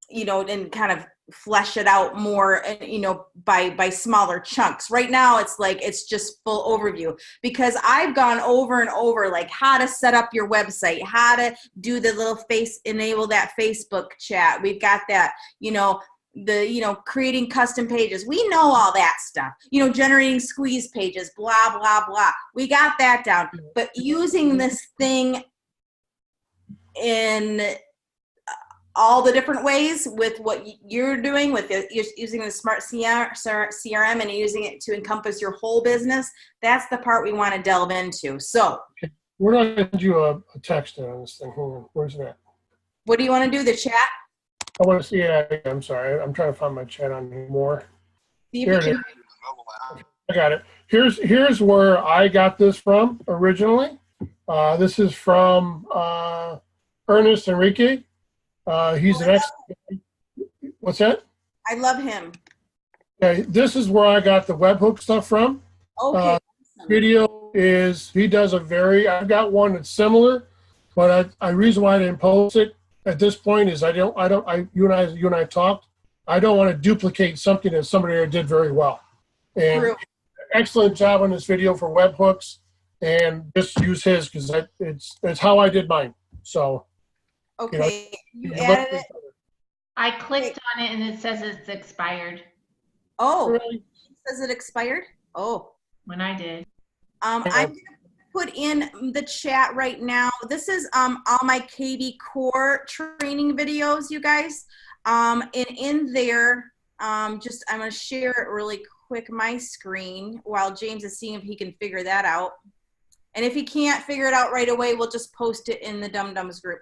you know, and kind of flesh it out more, you know, by smaller chunks. Right now, it's just full overview, because I've gone over and over, like how to set up your website, how to do the little enable that Facebook chat. We've got that, you know, creating custom pages. We know all that stuff, you know, generating squeeze pages, blah, blah, blah. We got that down. But using this thing in all the different ways with what you're doing with using the smart CRM and using it to encompass your whole business, that's the part we want to delve into. So we're going to send you a text on this thing. Hold on. Where's that? What do you want to do? The chat? I want to see it. I'm sorry. I'm trying to find my chat on here more. Here it is. I got it. Here's where I got this from originally. This is from Ernest Enrique. He's an expert. What's that? I love him. Okay, this is where I got the Webhook stuff from. Okay. Video is, he does I've got one that's similar, but the reason why I didn't post it at this point is you and I talked. I don't want to duplicate something that somebody did very well. And True. Excellent job on this video for webhooks, and just use his because it's how I did mine. So. Okay. You added it? I clicked on it and it says it's expired. Oh, really? It says it expired? Oh. When I did. I'm going to put in the chat right now. This is all my kvCore training videos, you guys. And in there, I'm going to share it really quick, my screen, while James is seeing if he can figure that out. And if he can't figure it out right away, we'll just post it in the Dum Dums group.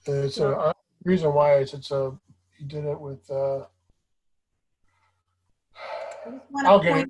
It's a reason why he did it with I'll get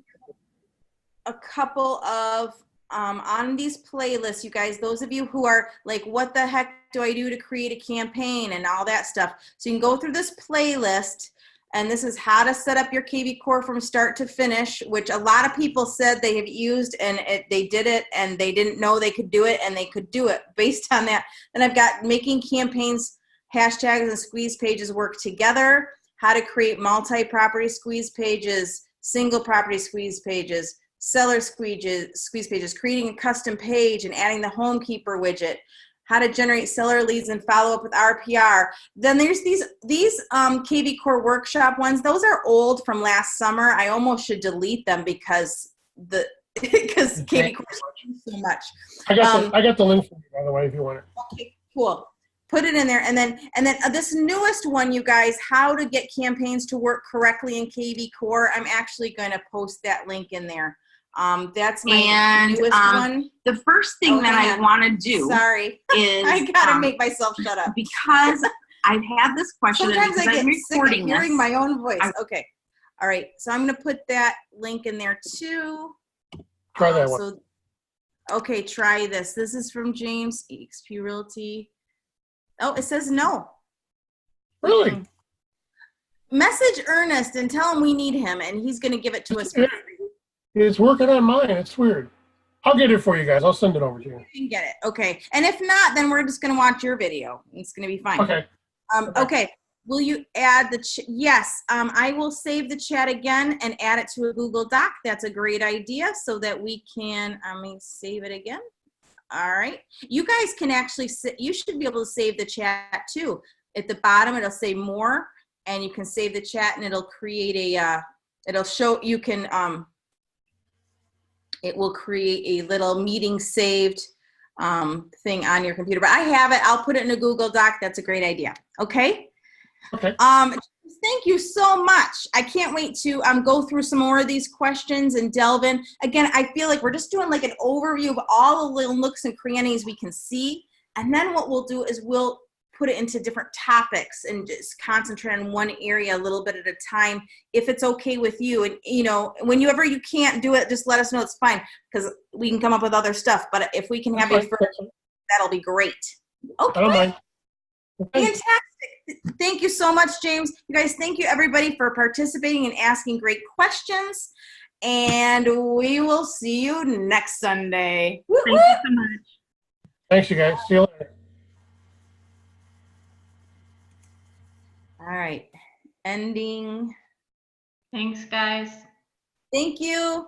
a couple of on these playlists, you guys, those of you who are like, what the heck do I do to create a campaign and all that stuff, so you can go through this playlist. And this is how to set up your kvCore from start to finish, which a lot of people said they have used, and they did it, and they didn't know they could do it, and they could do it based on that. Then I've got making campaigns, hashtags, and squeeze pages work together, how to create multi-property squeeze pages, single property squeeze pages, seller squeeze pages, creating a custom page and adding the Homekeeper widget, how to generate seller leads and follow up with RPR. Then there's these kvCore workshop ones. Those are old from last summer. I almost should delete them because kvCore so much. I got the link for you, by the way, if you want it. Okay, cool. Put it in there, and then this newest one, you guys, how to get campaigns to work correctly in kvCore. I'm actually going to post that link in there. That's my newest one. The first thing that I want to do is I gotta make myself shut up because I've had this question. Sometimes I get sick of hearing my own voice. Okay. All right. So I'm going to put that link in there too. Try that one. Okay. Try this. This is from James, EXP Realty. Oh, it says no. Really? Message Ernest and tell him we need him, and he's going to give it to us for free. It's working on mine. It's weird. I'll get it for you guys. I'll send it over to you. You can get it. Okay. And if not, then we're just going to watch your video. It's going to be fine. Okay. Okay. will you add the, yes, I will save the chat again and add it to a Google Doc. That's a great idea so that we can, let me save it again. All right. You guys can actually, you should be able to save the chat too. At the bottom, it'll say more and you can save the chat and it'll create a, it'll show, you can, it will create a little meeting saved thing on your computer. But I have it. I'll put it in a Google Doc. That's a great idea. Okay. Okay. Thank you so much. I can't wait to go through some more of these questions and delve in. Again, I feel like we're just doing like an overview of all the little nooks and crannies we can see. And then what we'll do is we'll put it into different topics and just concentrate on one area a little bit at a time, if it's okay with you. And, you know, whenever you can't do it, just let us know. It's fine because we can come up with other stuff. But if we can have you first, that'll be great. Okay. I don't mind. Okay. Fantastic. Thank you so much, James. You guys, thank you everybody for participating and asking great questions. And we will see you next Sunday. Thank you so much. Thanks, you guys. See you later. All right. Ending. Thanks, guys. Thank you.